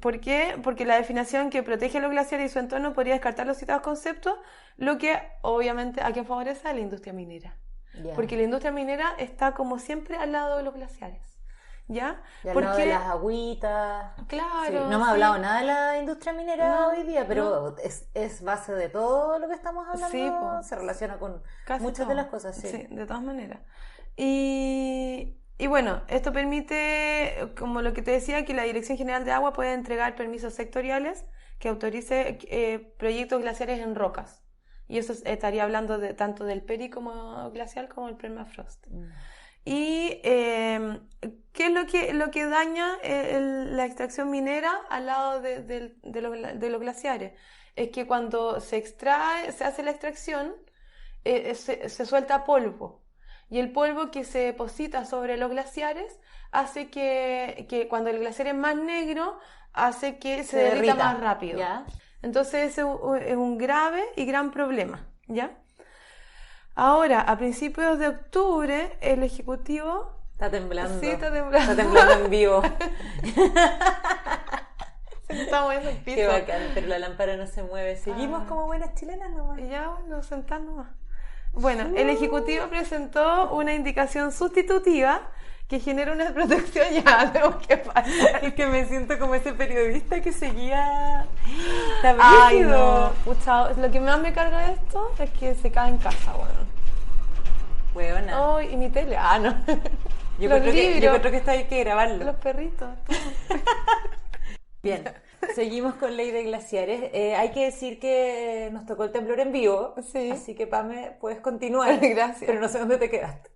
¿por qué? Porque la definición que protege a los glaciares y su entorno podría descartar los citados conceptos, lo que obviamente a quien favorece a la industria minera.
Ya.
Porque la industria minera está como siempre al lado de los glaciares. ¿Ya?
Y al
Porque,
lado de las agüitas.
claro,
Sí, no hemos
sí.
hablado nada de la industria minera
No,
hoy día, pero es base de todo lo que estamos hablando.
Sí, po.
Se relaciona con
Casi
muchas
todo.
de las cosas, sí.
Sí, de todas maneras. Y bueno, esto permite, como lo que te decía, que la Dirección General de Agua puede entregar permisos sectoriales que autorice proyectos glaciares en rocas. Y eso estaría hablando de tanto del peri como glacial como el permafrost. Y ¿qué es lo que daña la extracción minera al lado de los glaciares? Es que cuando se hace la extracción, se suelta polvo. Y el polvo que se deposita sobre los glaciares hace que cuando el glaciar es más negro, hace que se derrita más rápido.
¿Ya?
Entonces ese es un grave y gran problema, ¿ya? Ahora, a principios de octubre, el Ejecutivo...
Está temblando.
Sí, está temblando.
Está temblando en vivo.
Estamos en el piso.
Qué bacán, pero la lámpara no se mueve. Seguimos como buenas chilenas nomás.
Y ya, bueno, sentar nomás. Bueno, el Ejecutivo presentó una indicación sustitutiva que genera una protección. Ya, tenemos que pasar.
Es que me siento como ese periodista que seguía. Está
Ay,
brígido.
no. Pucha, lo que más me carga de esto es que se cae en casa, bueno.
Huevona.
Ay, y mi tele. Ah, no.
Yo
Los
creo
libros,
que esto hay que grabarlo.
los perritos. todo.
Bien, seguimos con Ley de Glaciares. Hay que decir que nos tocó el temblor en vivo.
Sí.
Así que, Pame, puedes continuar.
Gracias.
Pero no sé dónde te quedaste.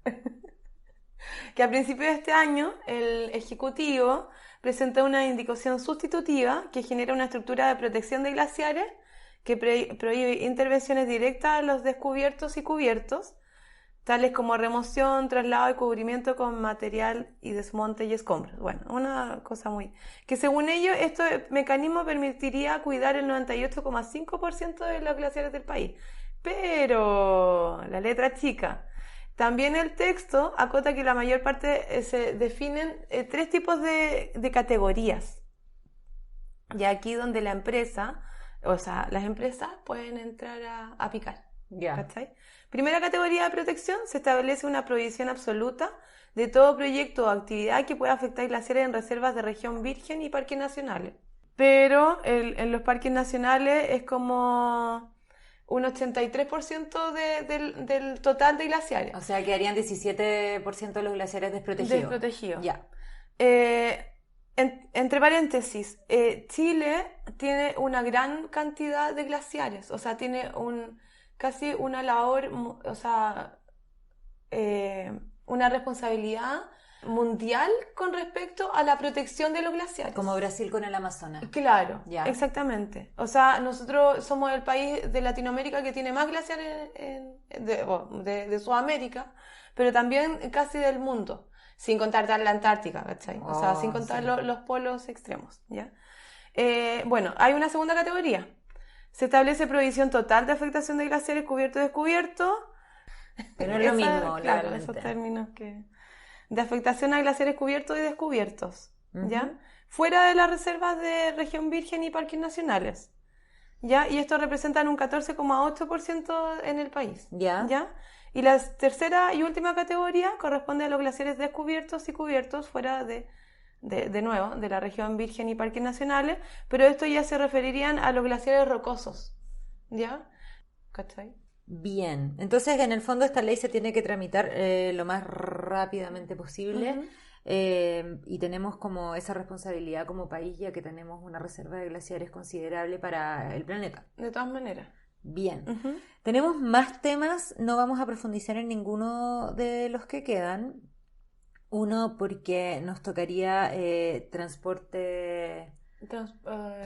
Que a principios de este año el Ejecutivo presentó una indicación sustitutiva que genera una estructura de protección de glaciares que prohíbe intervenciones directas a los descubiertos y cubiertos, tales como remoción, traslado y cubrimiento con material y desmonte y escombros. Bueno, una cosa muy... Que según ellos, este mecanismo permitiría cuidar el 98,5% de los glaciares del país. Pero la letra chica... También el texto acota que la mayor parte se definen 3 tipos de categorías. Y aquí donde la empresa, o sea, las empresas pueden entrar a picar.
Ya.
¿Cachai? Primera categoría de protección, se establece una prohibición absoluta de todo proyecto o actividad que pueda afectar glaciares en reservas de región virgen y parques nacionales. Pero en los parques nacionales es como un 83% del total de glaciares
O sea, quedarían 17% de los glaciares desprotegidos.
desprotegidos.
Ya.
Entre paréntesis, Chile tiene una gran cantidad de glaciares, o sea, tiene casi una labor, o sea, una responsabilidad mundial con respecto a la protección de los glaciares.
Como Brasil con el Amazonas.
Claro,
Ya.
exactamente. O sea, nosotros somos el país de Latinoamérica que tiene más glaciares de Sudamérica, pero también casi del mundo, sin contar la Antártica, ¿cachai? O sea, sin contar
Sí.
los polos extremos, ¿ya? Bueno, hay una segunda categoría. Se establece prohibición total de afectación de glaciares cubierto y descubierto.
Que no es lo mismo,
Claro,
claramente.
esos términos que... De afectación a glaciares cubiertos y descubiertos, ¿ya?
Ujú.
Fuera de las reservas de región virgen y parques nacionales, ¿ya? Y esto representan un 14,8% en el país,
Ya.
¿ya? Y la tercera y última categoría corresponde a los glaciares descubiertos y cubiertos fuera de nuevo, de la región virgen y parques nacionales, pero esto ya se referirían a los glaciares rocosos, ¿ya? ¿Cachai?
Bien, entonces en el fondo esta ley se tiene que tramitar lo más rápidamente posible.
Ujú.
Y tenemos como esa responsabilidad como país ya que tenemos una reserva de glaciares considerable para el planeta.
De todas maneras.
Bien,
Ujú.
tenemos más temas, no vamos a profundizar en ninguno de los que quedan. Uno porque nos tocaría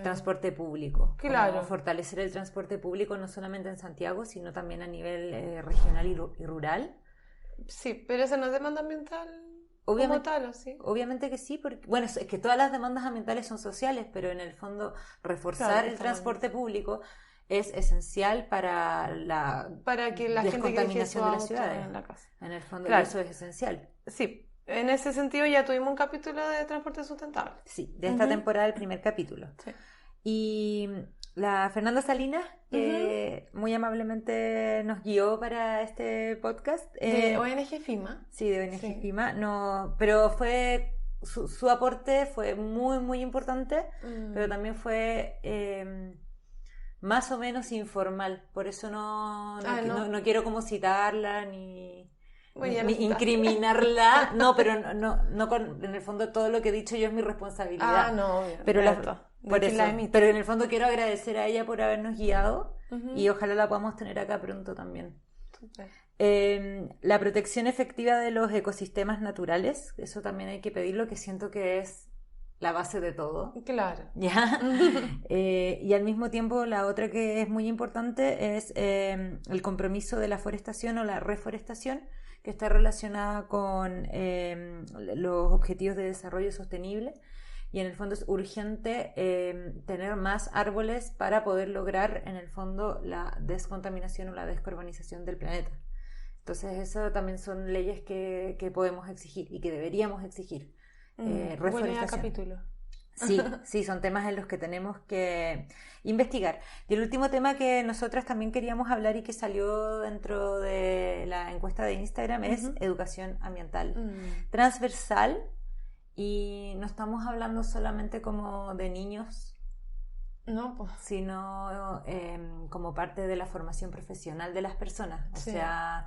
transporte público.
Claro.
Como fortalecer el transporte público no solamente en Santiago, sino también a nivel regional y rural.
Sí, pero esa no es demanda ambiental como
Obviamente,
tal, ¿o sí?
obviamente que sí, porque, bueno, es que todas las demandas ambientales son sociales, pero en el fondo reforzar
Claro,
el
está
transporte público es esencial para la
para que la gente que deje su
descontaminación de las
auto
ciudades.
en la casa.
En el fondo,
Claro.
y eso es esencial.
Sí, en ese sentido ya tuvimos un capítulo de transporte sustentable.
Sí, de esta
Ujú.
temporada, el primer capítulo.
Sí.
Y la Fernanda Salinas, que muy amablemente nos guió para este podcast.
De ONG FIMA.
Sí, de ONG
Sí.
FIMA, no, pero fue su aporte fue muy, muy importante, pero también fue más o menos informal, por eso no quiero como citarla ni,
Bueno, ya
ni
la citaste.
incriminarla, no, pero no en el fondo todo lo que he dicho yo es mi responsabilidad.
No, obvio.
Pero
De
por
quien
eso,
la emite.
pero en el fondo quiero agradecer a ella por habernos guiado
Ujú.
y ojalá la podamos tener acá pronto también.
Súper.
La protección efectiva de los ecosistemas naturales, eso también hay que pedirlo, que siento que es la base de todo.
Claro.
¿Ya? Y al mismo tiempo la otra que es muy importante es el compromiso de la forestación o la reforestación, que está relacionada con los objetivos de desarrollo sostenible. Y en el fondo es urgente tener más árboles para poder lograr en el fondo la descontaminación o la descarbonización del planeta. Entonces eso también son leyes que podemos exigir y que deberíamos exigir.
Huele a
Reforestación.
capítulo.
Sí, son temas en los que tenemos que investigar. Y el último tema que nosotras también queríamos hablar y que salió dentro de la encuesta de Instagram es educación ambiental transversal, y no estamos hablando solamente como de niños,
No, pues.
sino como parte de la formación profesional de las personas. O
Sí.
sea,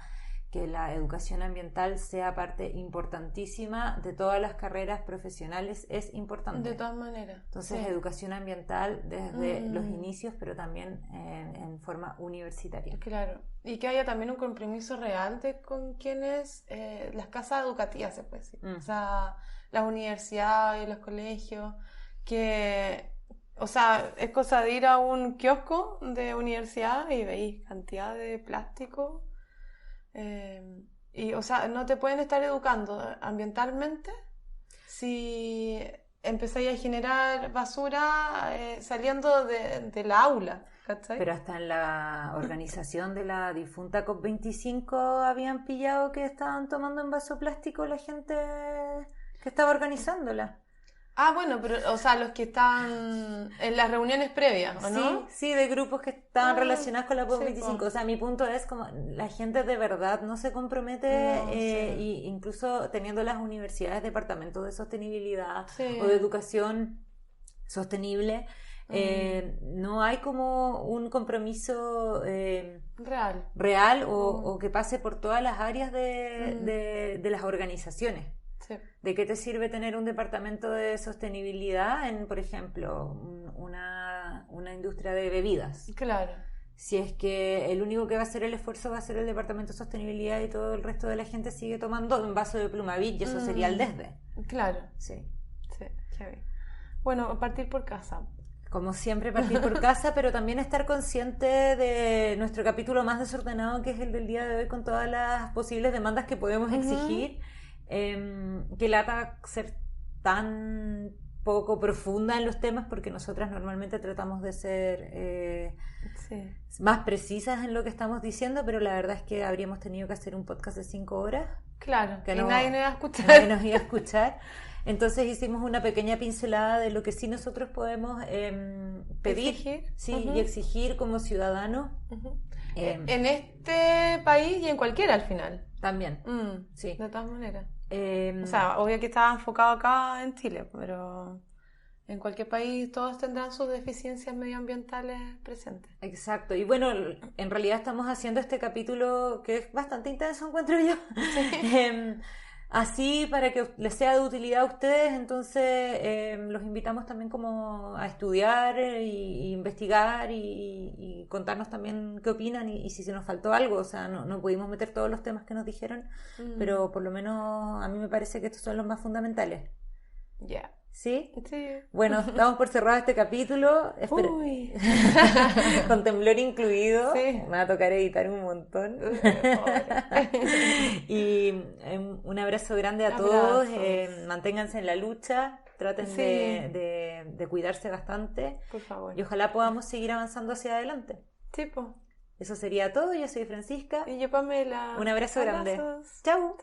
que la educación ambiental sea parte importantísima de todas las carreras profesionales es importante.
De todas maneras.
Entonces,
sí.
educación ambiental desde los inicios, pero también en forma universitaria.
Claro. Y que haya también un compromiso real con quienes, las casas educativas, se puede decir. O sea, las universidades, los colegios, que, o sea, es cosa de ir a un kiosco de universidad y veis cantidad de plástico. Y, o sea, no te pueden estar educando ambientalmente si empezáis a generar basura saliendo de la aula, ¿cachai?
Pero hasta en la organización de la difunta COP25 habían pillado que estaban tomando en vaso plástico la gente que estaba organizándola.
Ah, bueno, pero, o sea, los que están en las reuniones previas, ¿o no?
Sí, de grupos que estaban
Ah,
relacionados con la
sí,
COP25. O sea, mi punto es como la gente de verdad no se compromete,
no, sí,
y incluso teniendo las universidades, departamentos de sostenibilidad o de
sí,
educación sostenible,
mm,
no hay como un compromiso
real,
real
mm,
o que pase por todas las áreas
mm,
de las organizaciones.
sí,
¿De qué te sirve tener un departamento de sostenibilidad en, por ejemplo, una industria de bebidas?
claro,
Si es que el único que va a hacer el esfuerzo va a ser el departamento de sostenibilidad y todo el resto de la gente sigue tomando un vaso de Plumavit y eso sería el desde.
claro,
Sí.
sí, heavy. Bueno, partir por casa.
Como siempre, partir por casa, pero también estar consciente de nuestro capítulo más desordenado, que es el del día de hoy, con todas las posibles demandas que podemos
Ujú,
exigir. Que lata ser tan poco profunda en los temas, porque nosotras normalmente tratamos de ser
sí,
más precisas en lo que estamos diciendo, pero la verdad es que habríamos tenido que hacer un podcast de 5 horas
claro,
que
y nadie
no,
nos iba a
que nadie
escuchar.
nos iba a escuchar. Entonces hicimos una pequeña pincelada de lo que sí nosotros podemos pedir,
Exigir.
sí, y
Ujú,
exigir como ciudadanos,
ujú.
em,
En este país y en cualquiera al final.
también, sí.
De todas maneras. O
Em,
sea, obvio que estaba enfocado acá en Chile, pero en cualquier país todos tendrán sus deficiencias medioambientales presentes.
exacto, y bueno, en realidad estamos haciendo este capítulo que es bastante intenso, encuentro yo.
Sí.
Em, Así para que les sea de utilidad a ustedes, entonces los invitamos también como a estudiar y investigar y contarnos también qué opinan y si se nos faltó algo. O sea, no pudimos meter todos los temas que nos dijeron,
Mm,
pero por lo menos a mí me parece que estos son los más fundamentales.
ya.
¿Sí?
Sí.
Bueno, damos por cerrado este capítulo. Espera.
Uy.
Con temblor incluido.
Sí.
Me va a tocar editar un montón.
Pobre.
Y un abrazo grande a todos.
Abrazos.
Manténganse en la lucha. Traten
Sí,
de cuidarse bastante.
por favor.
Y ojalá podamos seguir avanzando hacia adelante.
Tipo.
Eso sería todo. Yo soy Francisca.
Y yo, Pamela.
Un abrazo grande.
Abrazos.
Chau.